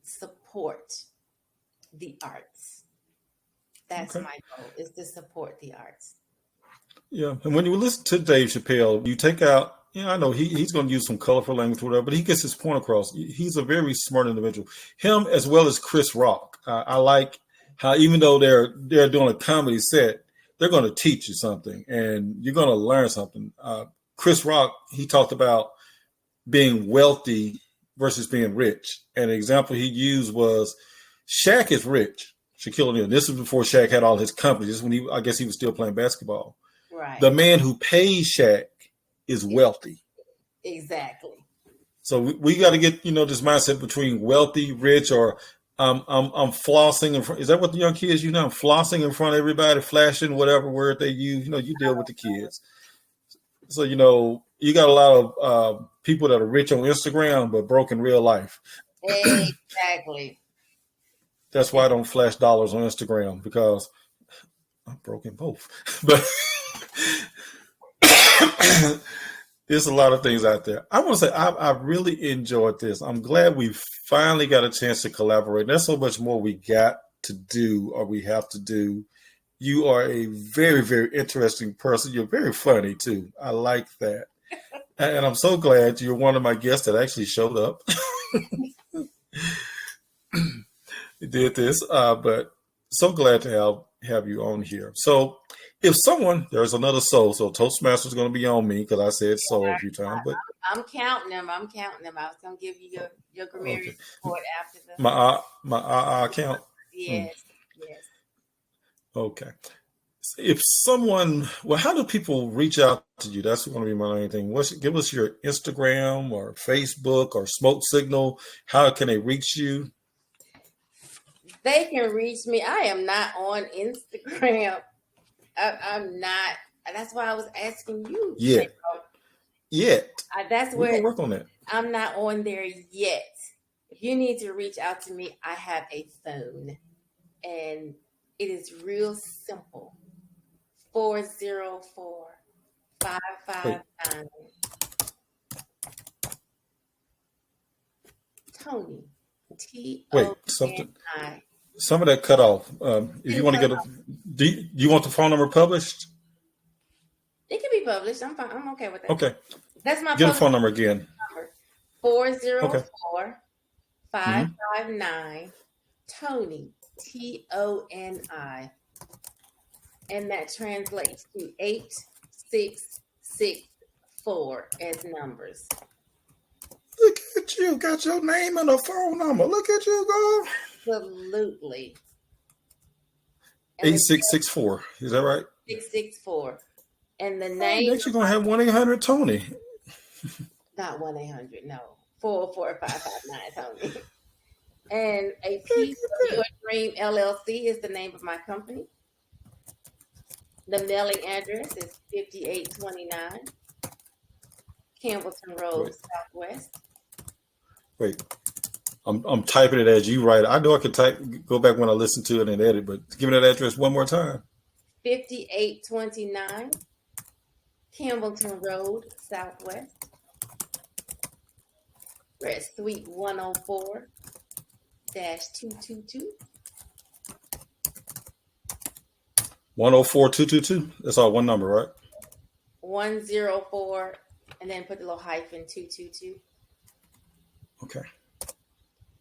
B: support the arts. That's my goal, is to support the arts.
A: Yeah, and when you listen to Dave Chappelle, you take out, I know he's going to use some colorful language or whatever, but he gets his point across. He's a very smart individual. Him as well as Chris Rock. I like how even though they're doing a comedy set, they're going to teach you something and you're going to learn something. Chris Rock, he talked about being wealthy versus being rich. And the example he used was Shaq is rich. Shaquille O'Neal. This was before Shaq had all his companies. This is when I guess he was still playing basketball.
B: Right.
A: The man who pays Shaq is wealthy.
B: Exactly.
A: So we got to get, this mindset between wealthy, rich, or I'm flossing in front. Is that what the young kids use now? I'm flossing in front of everybody, flashing, whatever word they use. You deal with the kids. So, you got a lot of people that are rich on Instagram, but broke in real life.
B: Exactly.
A: That's why I don't flash dollars on Instagram, because I'm broke in both. But there's a lot of things out there. I want to say I've really enjoyed this. I'm glad we finally got a chance to collaborate. There's so much more we got to do or we have to do. You are a very, very interesting person. You're very funny, too. I like that. And I'm so glad you're one of my guests that actually showed up. Did this, but so glad to have you on here. So if there's another soul, so Toastmasters is going to be on me because I said so a few times. But
B: I'm counting them. I was going to give you your grammarian report after the
A: my account.
B: Yes.
A: Okay. If how do people reach out to you? That's going to be my main thing. Give us your Instagram or Facebook or Smoke Signal. How can they reach you?
B: They can reach me. I am not on Instagram. I'm not. That's why I was asking you.
A: Yet.
B: That's
A: we're
B: where
A: gonna work on that.
B: I'm not on there yet. If you need to reach out to me, I have a phone, and it is real simple. 404-559 Toni.
A: Wait, some of that cut off. If you want to do you want the phone number published?
B: It can be published. I'm fine. I'm okay with that.
A: Okay.
B: That's my
A: Get a phone number again.
B: 404-559 Toni, TONI. And that translates to 8664 as numbers.
A: Look at you, got your name and a phone number. Look at you go.
B: Absolutely.
A: 8664. Is that right?
B: 664. And the name.
A: Next you're gonna have 1-800-TONI.
B: Not 1-800, no. 404-559 Toni. And A Piece of Your Dream LLC is the name of my company. The mailing address is 5829 Campbellton Road,
A: Wait,
B: Southwest.
A: wait. I'm typing it as you write it. I know I can type, go back when I listen to it and edit, but give me that address one more time.
B: 5829 Campbellton Road, Southwest. We're at Suite 104-222.
A: 104222. That's all one number, right?
B: 104, and then put the little hyphen 222.
A: Okay.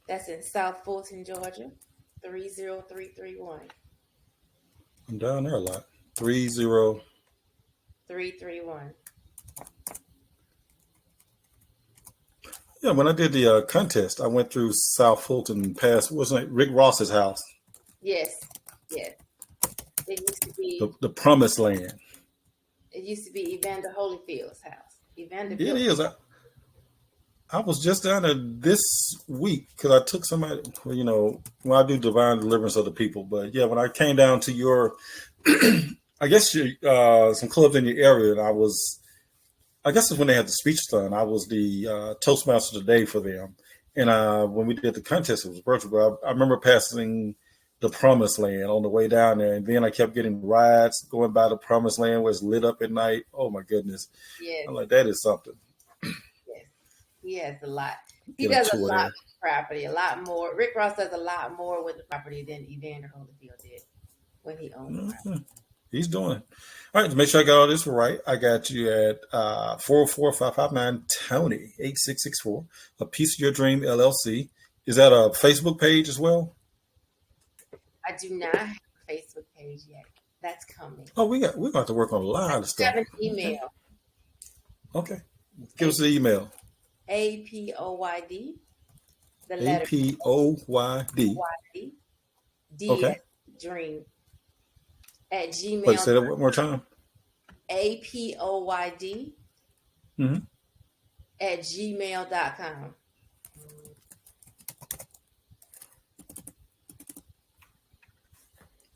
B: That's in South Fulton, Georgia, 30331.
A: I'm down there a lot.
B: 331.
A: Yeah, when I did the contest, I went through South Fulton past, wasn't it Rick Ross's house?
B: Yes, yes. It used to be
A: The promised land.
B: It used to be Evander Holyfield's house. Evander.
A: It is. I was just down there this week because I took somebody, you know, when I do divine deliverance of the people. But yeah, when I came down to your, I guess some clubs in your area, and I guess it's when they had the speech done. I was the Toastmaster today for them. And when we did the contest, it was virtual. But I remember passing the promised land on the way down there. And then I kept getting rides going by the promised land where it's lit up at night. Oh, my goodness.
B: Yes.
A: I'm like, that is something.
B: Yes. He has a lot. He does a lot with property, a lot more. Rick Ross does a lot more with the property than Evander Holyfield did when he owned the property.
A: He's doing it. All right, to make sure I got all this right, I got you at 404-559-TONY, 8664, A Piece of Your Dream, LLC. Is that a Facebook page as well?
B: I do not have a Facebook page yet. That's coming.
A: Oh, we're going to have to work on a lot of stuff.
B: I have an email.
A: Okay. Give us the email.
B: APOYD. The letter
A: APOYD.
B: D
A: Okay.
B: Dream. At Gmail.
A: Wait, say that one more time.
B: APOYD.
A: Mm-hmm.
B: At gmail.com.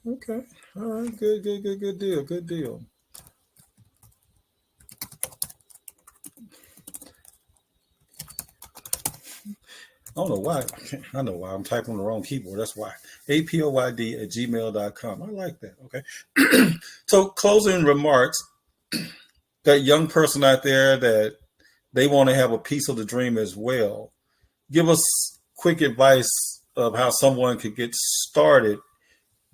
A: Okay. All right. Good deal. Good deal. I don't know why. I know why. I'm typing on the wrong keyboard. That's why. APOYD at gmail.com. I like that. Okay. So closing remarks, that young person out there that they want to have a piece of the dream as well. Give us quick advice of how someone could get started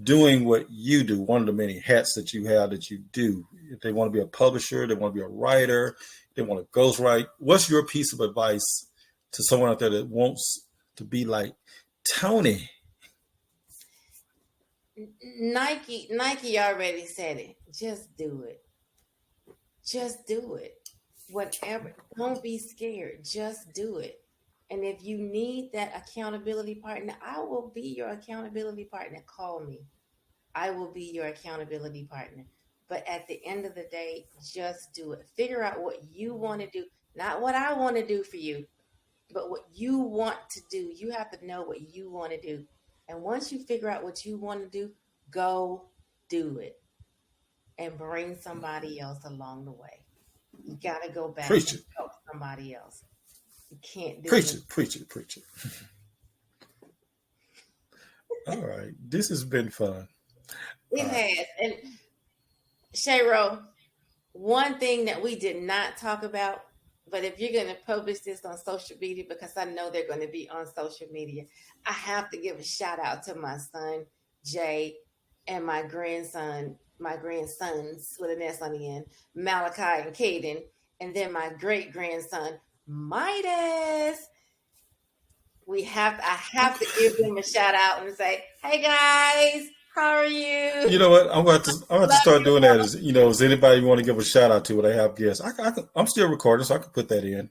A: doing what you do, one of the many hats that you have that you do. If they want to be a publisher, they want to be a writer, they want to ghostwrite. What's your piece of advice to someone out there that wants to be like Toni?
B: Nike already said it. Just do it. Just do it. Whatever. Don't be scared. Just do it. And if you need that accountability partner, I will be your accountability partner. Call me. I will be your accountability partner. But at the end of the day, just do it. Figure out what you want to do. Not what I want to do for you, but what you want to do. You have to know what you want to do. And once you figure out what you want to do, go do it. And bring somebody else along the way. You got to go back and help somebody else. You can't do it. Preach it.
A: All right. This has been fun.
B: It has. And Chetro, one thing that we did not talk about, but if you're going to publish this on social media, because I know they're going to be on social media, I have to give a shout out to my son, Jay, and my grandsons with an S on the end, Malachi and Caden, and then my great grandson, Midas. I have to give them a shout out and say, hey guys, how are you?
A: You know what? I'm going to start doing that. Is anybody you want to give a shout out to when I have guests? I'm still recording, so I can put that in.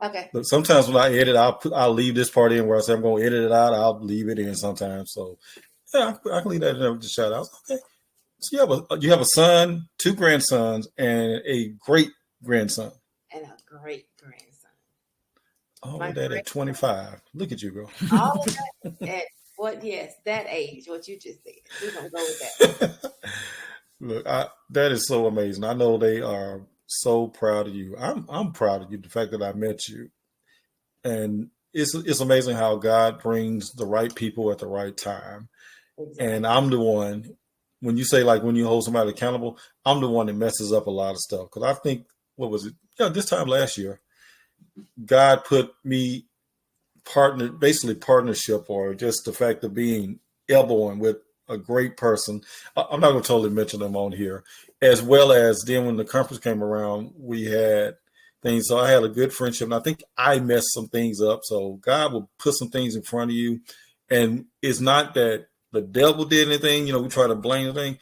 B: Okay.
A: But sometimes when I edit, I'll leave this part in where I say I'm going to edit it out. I'll leave it in sometimes. So yeah, I can leave that in with the shout outs. Okay. So you have a son, 2 grandsons, and a great grandson.
B: And a great grandson.
A: All
B: My
A: that
B: great
A: at 25. Look at you, girl.
B: all of that at what? Yes, that age. What you just said. We're gonna go with that.
A: Look, that is so amazing. I know they are so proud of you. I'm proud of you. The fact that I met you, and it's amazing how God brings the right people at the right time. And
B: Exactly.
A: I'm the one. When you say like when you hold somebody accountable, I'm the one that messes up a lot of stuff. Because I think what was it? Yeah, this time last year, God put me basically partnership, or just the fact of being elbowing with a great person. I'm not going to totally mention them on here, as well as then when the conference came around, we had things. So I had a good friendship, and I think I messed some things up. So God will put some things in front of you, and it's not that the devil did anything. We try to blame the thing.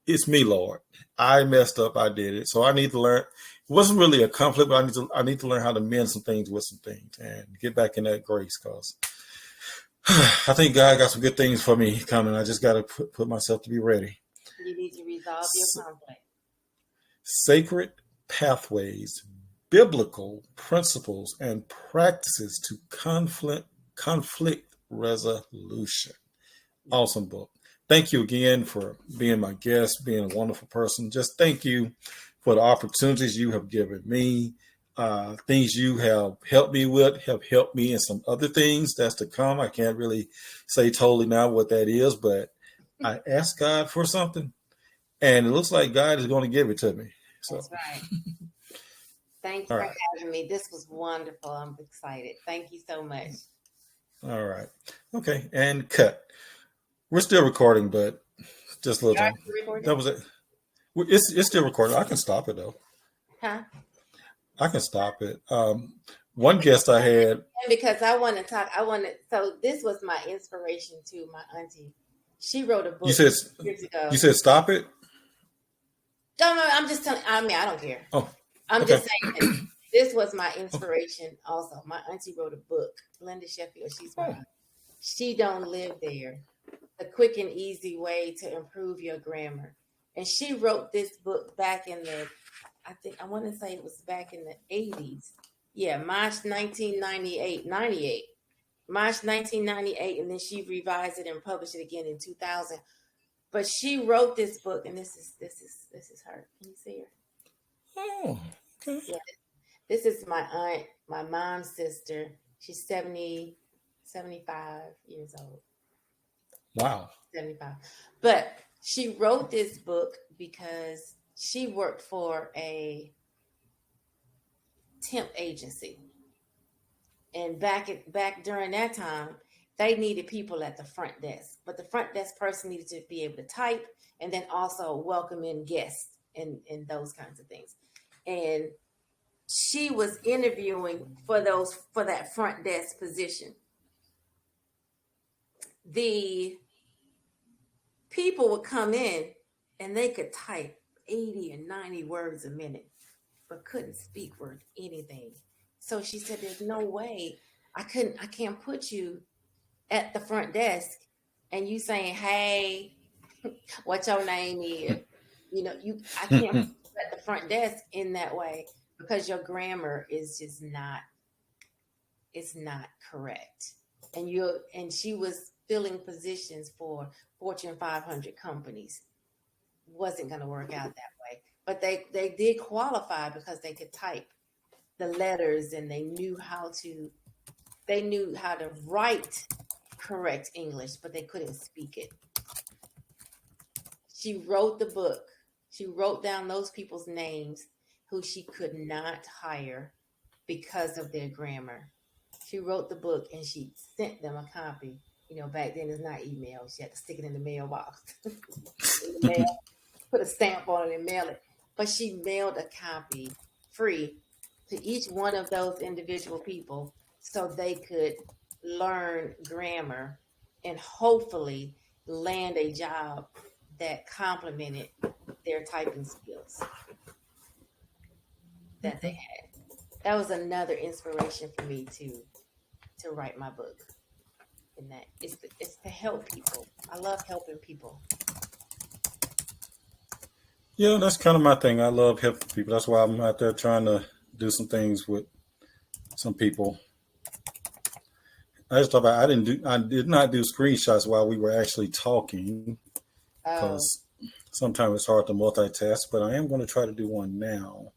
A: It's me, Lord. I messed up. I did it. So I need to learn. It wasn't really a conflict, but I need to learn how to mend some things with some things and get back in that grace, because I think God got some good things for me coming. I just got to put myself to be ready.
B: You need to resolve your conflict.
A: Sacred pathways, biblical principles, and practices to conflict resolution. Awesome book. Thank you again for being my guest, being a wonderful person. Just thank you for the opportunities you have given me. Things you have helped me with have helped me in some other things that's to come. I can't really say totally now what that is, but I asked God for something, and it looks like God is going to give it to me. So,
B: That's right. Thanks
A: all
B: for
A: right.
B: having me. This was wonderful. I'm excited. Thank you so much.
A: All right. Okay. And cut. We're still recording, but just a
B: You
A: little
B: are
A: time.
B: recording?
A: That was it. It's still recording. I can stop it though.
B: Huh?
A: I can stop it. One guest I had.
B: Because I want to talk. So this was my inspiration too. My auntie, she wrote a
A: You
B: book
A: said
B: years
A: you
B: ago.
A: said stop it.
B: No, no, I'm just telling. I mean, I don't care.
A: Oh,
B: I'm
A: okay.
B: just saying that this was my inspiration. Also, my auntie wrote a book. Linda Sheffield. She's my
A: Oh,
B: aunt. She don't live there. The quick and easy way to improve your grammar. And she wrote this book back in I want to say it was back in the 80s. Yeah, March 1998, 98. March 1998, and then she revised it and published it again in 2000. But she wrote this book, and this is her. Can you see her?
A: oh, okay.
B: Yeah, this is my aunt, my mom's sister. She's 75 years old.
A: Wow.
B: 75. But she wrote this book because she worked for a temp agency. And back during that time, they needed people at the front desk. But the front desk person needed to be able to type and then also welcome in guests and those kinds of things. And she was interviewing for that front desk position. The people would come in and they could type 80 and 90 words a minute, but couldn't speak worth anything. So she said, there's no way I can't put you at the front desk and you saying, hey, what your name is. I can't put you at the front desk in that way because your grammar is just it's not correct. And she was filling positions for Fortune 500 companies. Wasn't going to work out that way. But they did qualify because they could type the letters and they knew how to write correct English, but they couldn't speak it. She wrote the book. She wrote down those people's names who she could not hire because of their grammar. She wrote the book and she sent them a copy. Back then it's not email. She had to stick it in the mailbox. In the mail, put a stamp on it and mail it. But she mailed a copy free to each one of those individual people so they could learn grammar and hopefully land a job that complemented their typing skills that they had. That was another inspiration for me to write my book. And that it's to help people. I love helping people.
A: Yeah, that's kind of my thing. I love helping people. That's why I'm out there trying to do some things with some people. I just thought about I did not do screenshots while we were actually talking
B: Oh,
A: because sometimes it's hard to multitask, but I am going to try to do one now.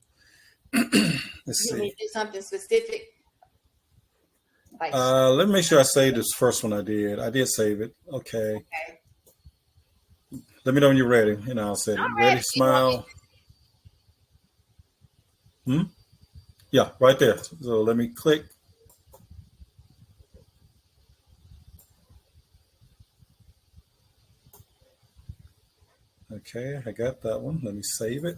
A: Let's
B: you want me
A: see.
B: to do something specific? Like,
A: Let me make sure I saved this first one I did. I did save it. Okay.
B: okay.
A: Let me know when you're ready, and I'll say it.
B: I'm
A: Ready,
B: ready. You want me?
A: smile. Hmm? Yeah, right there. So let me click. Okay, I got that one. Let me save it.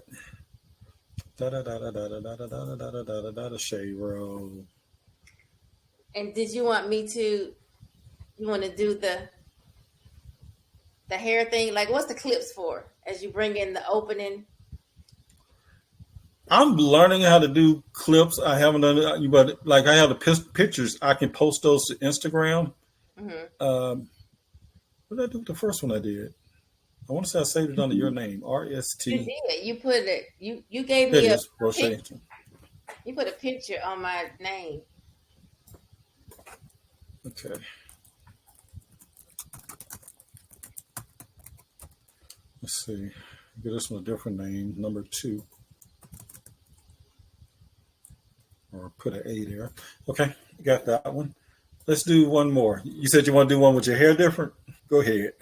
A: Da da da da da da da da da da da da da da da Chetro.
B: And did you want me to? You want to do the hair thing? Like, what's the clips for? As you bring in the opening.
A: I'm learning how to do clips. I haven't done it, but like I have the pictures. I can post those to Instagram.
B: Mm-hmm.
A: What did I do with the first one I did? I want to say I saved it under your name,
B: You
A: RST.
B: did. You put it. You gave
A: There it
B: me a
A: is, Roche.
B: picture. You put a picture on my name.
A: Okay. Let's see. Give this one a different name, number 2. Or put an A there. Okay, got that one. Let's do one more. You said you want to do one with your hair different? Go ahead.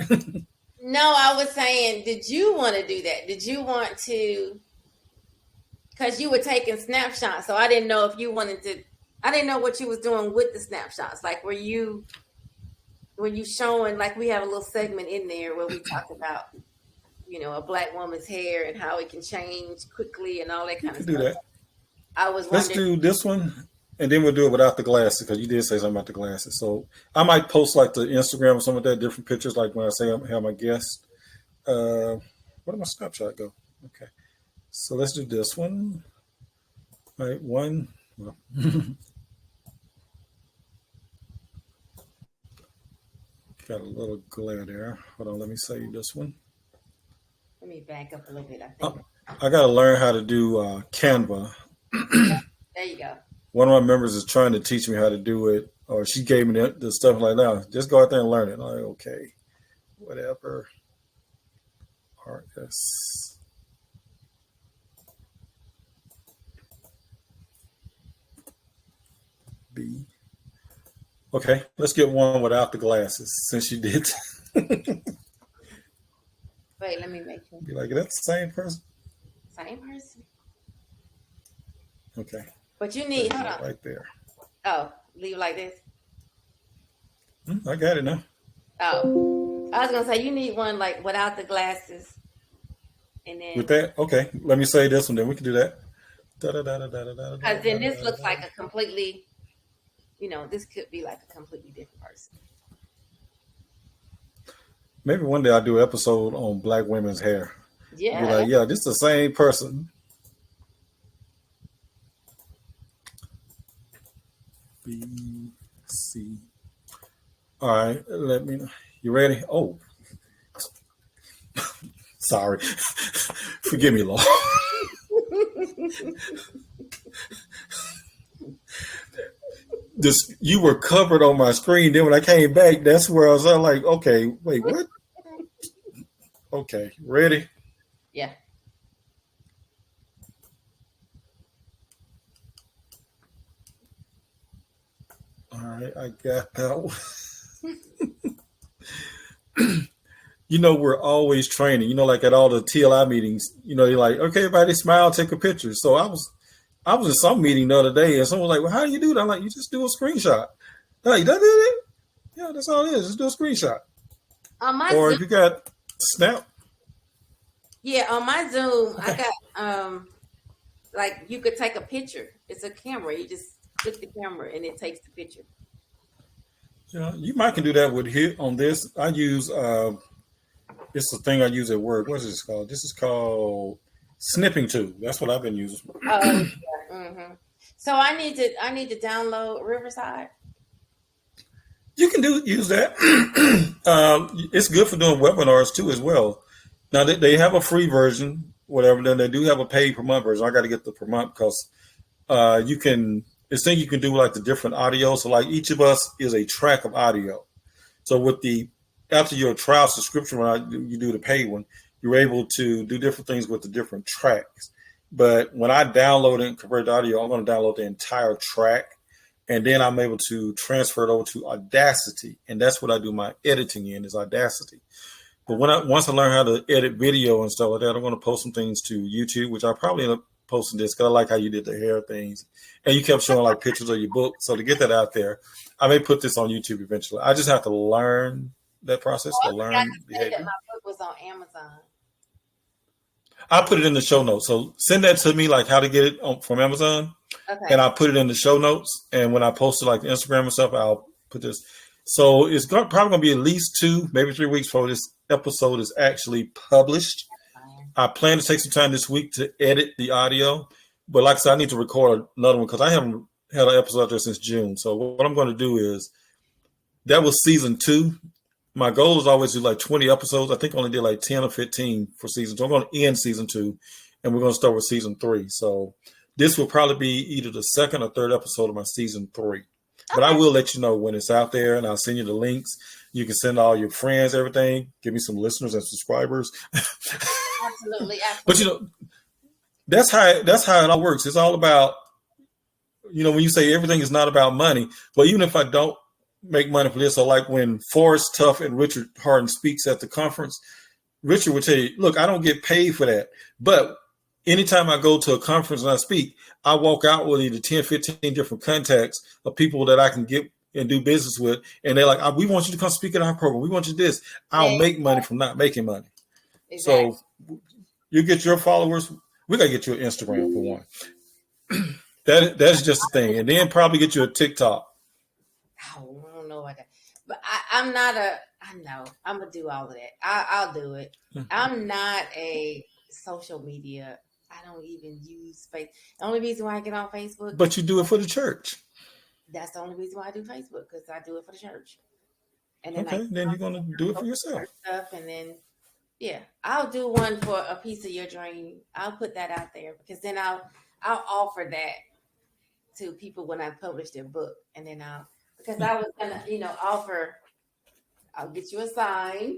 B: No, I was saying, did you want to do that? Did you want to? Because you were taking snapshots, so I didn't know if you wanted to. I didn't know what you was doing with the snapshots. Like, were you showing? Like, we have a little segment in there where we talk about, a black woman's hair and how it can change quickly and all that
A: You
B: kind of
A: can do
B: stuff.
A: that.
B: I was
A: Let's
B: wondering.
A: do this one, and then we'll do it without the glasses because you did say something about the glasses. So I might post like the Instagram or some of that different pictures, like when I say I have my guest. Where did my snapshot go? Okay, so let's do this one. All right, one. Well, got a little glare there. Hold on, let me save this one.
B: Let me back up a little bit. I think.
A: I got to learn how to do Canva.
B: There you go.
A: One of my members is trying to teach me how to do it, or she gave me the stuff like that. Just go out there and learn it. I'm like, okay, whatever. RS. B. Okay, let's get one without the glasses since you did.
B: Wait, let me make sure.
A: Be like, that's the same person.
B: Same person.
A: Okay.
B: But you need. Hold on.
A: Right there.
B: Oh, leave like this.
A: I got it now.
B: Oh, I was gonna say you need one like without the glasses, and then
A: With that, okay. Let me say this one, then we can do that.
B: because then this looks like a completely, this could be like a completely different person.
A: Maybe one day I'll do an episode on black women's hair.
B: Yeah.
A: Be like, yeah, this is the same person. B, C. All right, let me know. You ready? Oh, sorry. Forgive me, Lord. You were covered on my screen. Then when I came back, that's where I was like, okay, wait, what? Okay, ready?
B: Yeah.
A: All right, I got that one. We're always training. Like at all the TLI meetings, you're like, okay, everybody smile, take a picture. So I was in some meeting the other day, and someone was like, well, how do you do that? I'm like, you just do a screenshot. They're like, that's it? Yeah, that's all it is. Just do a screenshot.
B: On my
A: Or
B: Zoom,
A: if you got Snap.
B: yeah, on my Zoom,
A: Okay.
B: I got like you could take a picture. It's a camera. You just click the camera and it takes the picture.
A: Yeah, you might can do that with here on this. I use it's the thing I use at work. What is this called? This is called snipping tool. That's what I've been using.
B: Oh, yeah. Mm-hmm. So I need to download Riverside.
A: You can use that. It's good for doing webinars too as well. Now they have a free version, whatever. Then they do have a paid per month version. I got to get the per month because you can. this thing you can do like the different audio. So like each of us is a track of audio. So with the after your trial subscription, when you do the paid one, you're able to do different things with the different tracks. But when I download it and convert the audio, I'm going to download the entire track, and then I'm able to transfer it over to Audacity, and that's what I do my editing in is Audacity. But once I learn how to edit video and stuff like that, I'm going to post some things to YouTube, which I probably end up posting this because I like how you did the hair things, and you kept showing like pictures of your book. So to get that out there, I may put this on YouTube eventually. I just have to learn that process to learn behavior.
B: My book was on Amazon.
A: I'll put it in the show notes. So send that to me, like how to get it from Amazon. Okay. And I'll put it in the show notes. And when I post it like Instagram and stuff, I'll put this. So it's probably going to be at least 2, maybe 3 weeks before this episode is actually published. I plan to take some time this week to edit the audio. But like I said, I need to record another one because I haven't had an episode out there since June. So what I'm going to do is, that was season 2. My goal is always to do like 20 episodes. I think I only did like 10 or 15 for season 2. I'm going to end season 2, and we're going to start with season 3. So this will probably be either the second or third episode of my season 3. Okay. But I will let you know when it's out there, and I'll send you the links. You can send all your friends, everything. Give me some listeners and subscribers.
B: Absolutely.
A: But you know, that's how it all works. It's all about, you know, when you say everything is not about money, but even if I don't make money for this, or like when Forrest Tuff and Richard Harden speaks at the conference, Richard would tell you, look, I don't get paid for that. But anytime I go to a conference and I speak, I walk out with either 10, 15 different contacts of people that I can get and do business with. And they're like, we want you to come speak at our program. We want you to do this. I'll make money from not making money. Exactly. So you get your followers. We got to get you an Instagram for one. That's just the thing. And then probably get you a TikTok.
B: Oh, I don't know about that. But I know. I'm going to do all of that. I'll do it. I'm not a social media. I don't even use Facebook. The only reason why I get on Facebook.
A: But you do it for the church.
B: That's the only reason why I do Facebook, because I do it for the church. And
A: then then you're going to do it for yourself.
B: Stuff, and then, yeah, I'll do one for a piece of your dream. I'll put that out there, because then I'll offer that to people when I publish their book. And then because I was going to, offer, I'll get you a sign.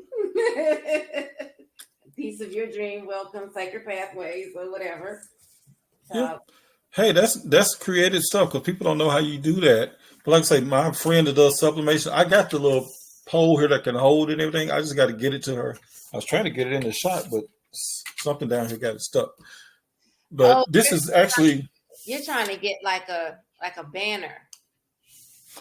B: Piece of your dream, welcome, Sacred Pathways, or whatever. So,
A: yeah. Hey, that's creative stuff, because people don't know how you do that. But like I say, my friend that does sublimation, I got the little pole here that can hold it and everything. I just got to get it to her. I was trying to get it in the shot, but something down here got it stuck. But this is actually,
B: you're trying to get like a banner,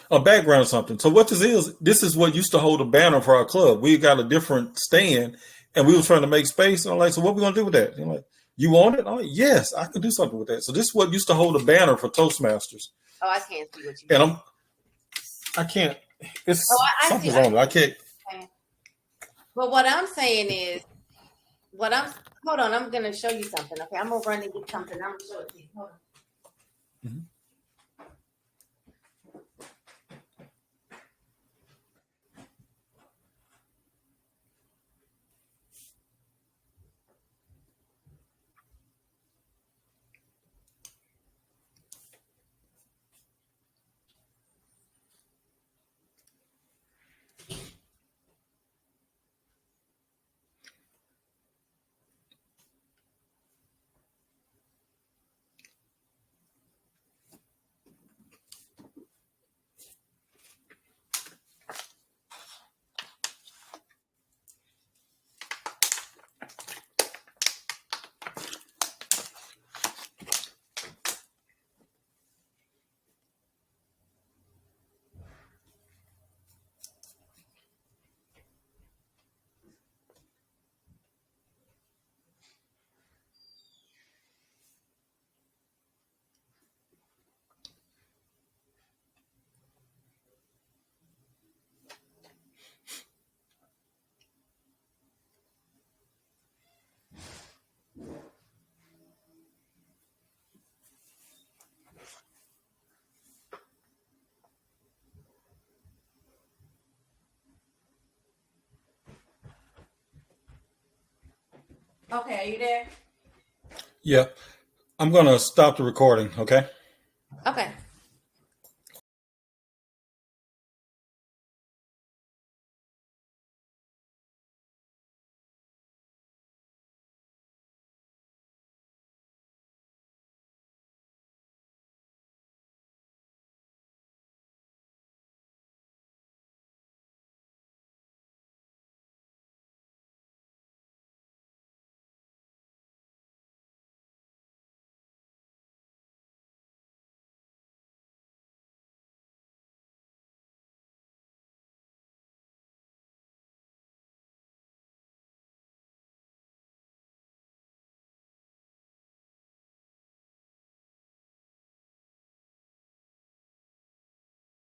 A: a background or something. So what this is what used to hold a banner for our club. We got a different stand. And we were trying to make space. And I'm like, so what are we going to do with that? And I'm like, you want it? I'm like, yes, I can do something with that. So this is what used to hold a banner for Toastmasters.
B: Oh, I can't see what you
A: mean. And I can't. It's something's wrong. I can't.
B: But what I'm saying is, hold on, I'm going to show you something. Okay, I'm going to run and get something. I'm going to show it to you. Hold on. Mm-hmm. Okay, are you there?
A: Yeah. I'm going to stop the recording, okay?
B: Okay.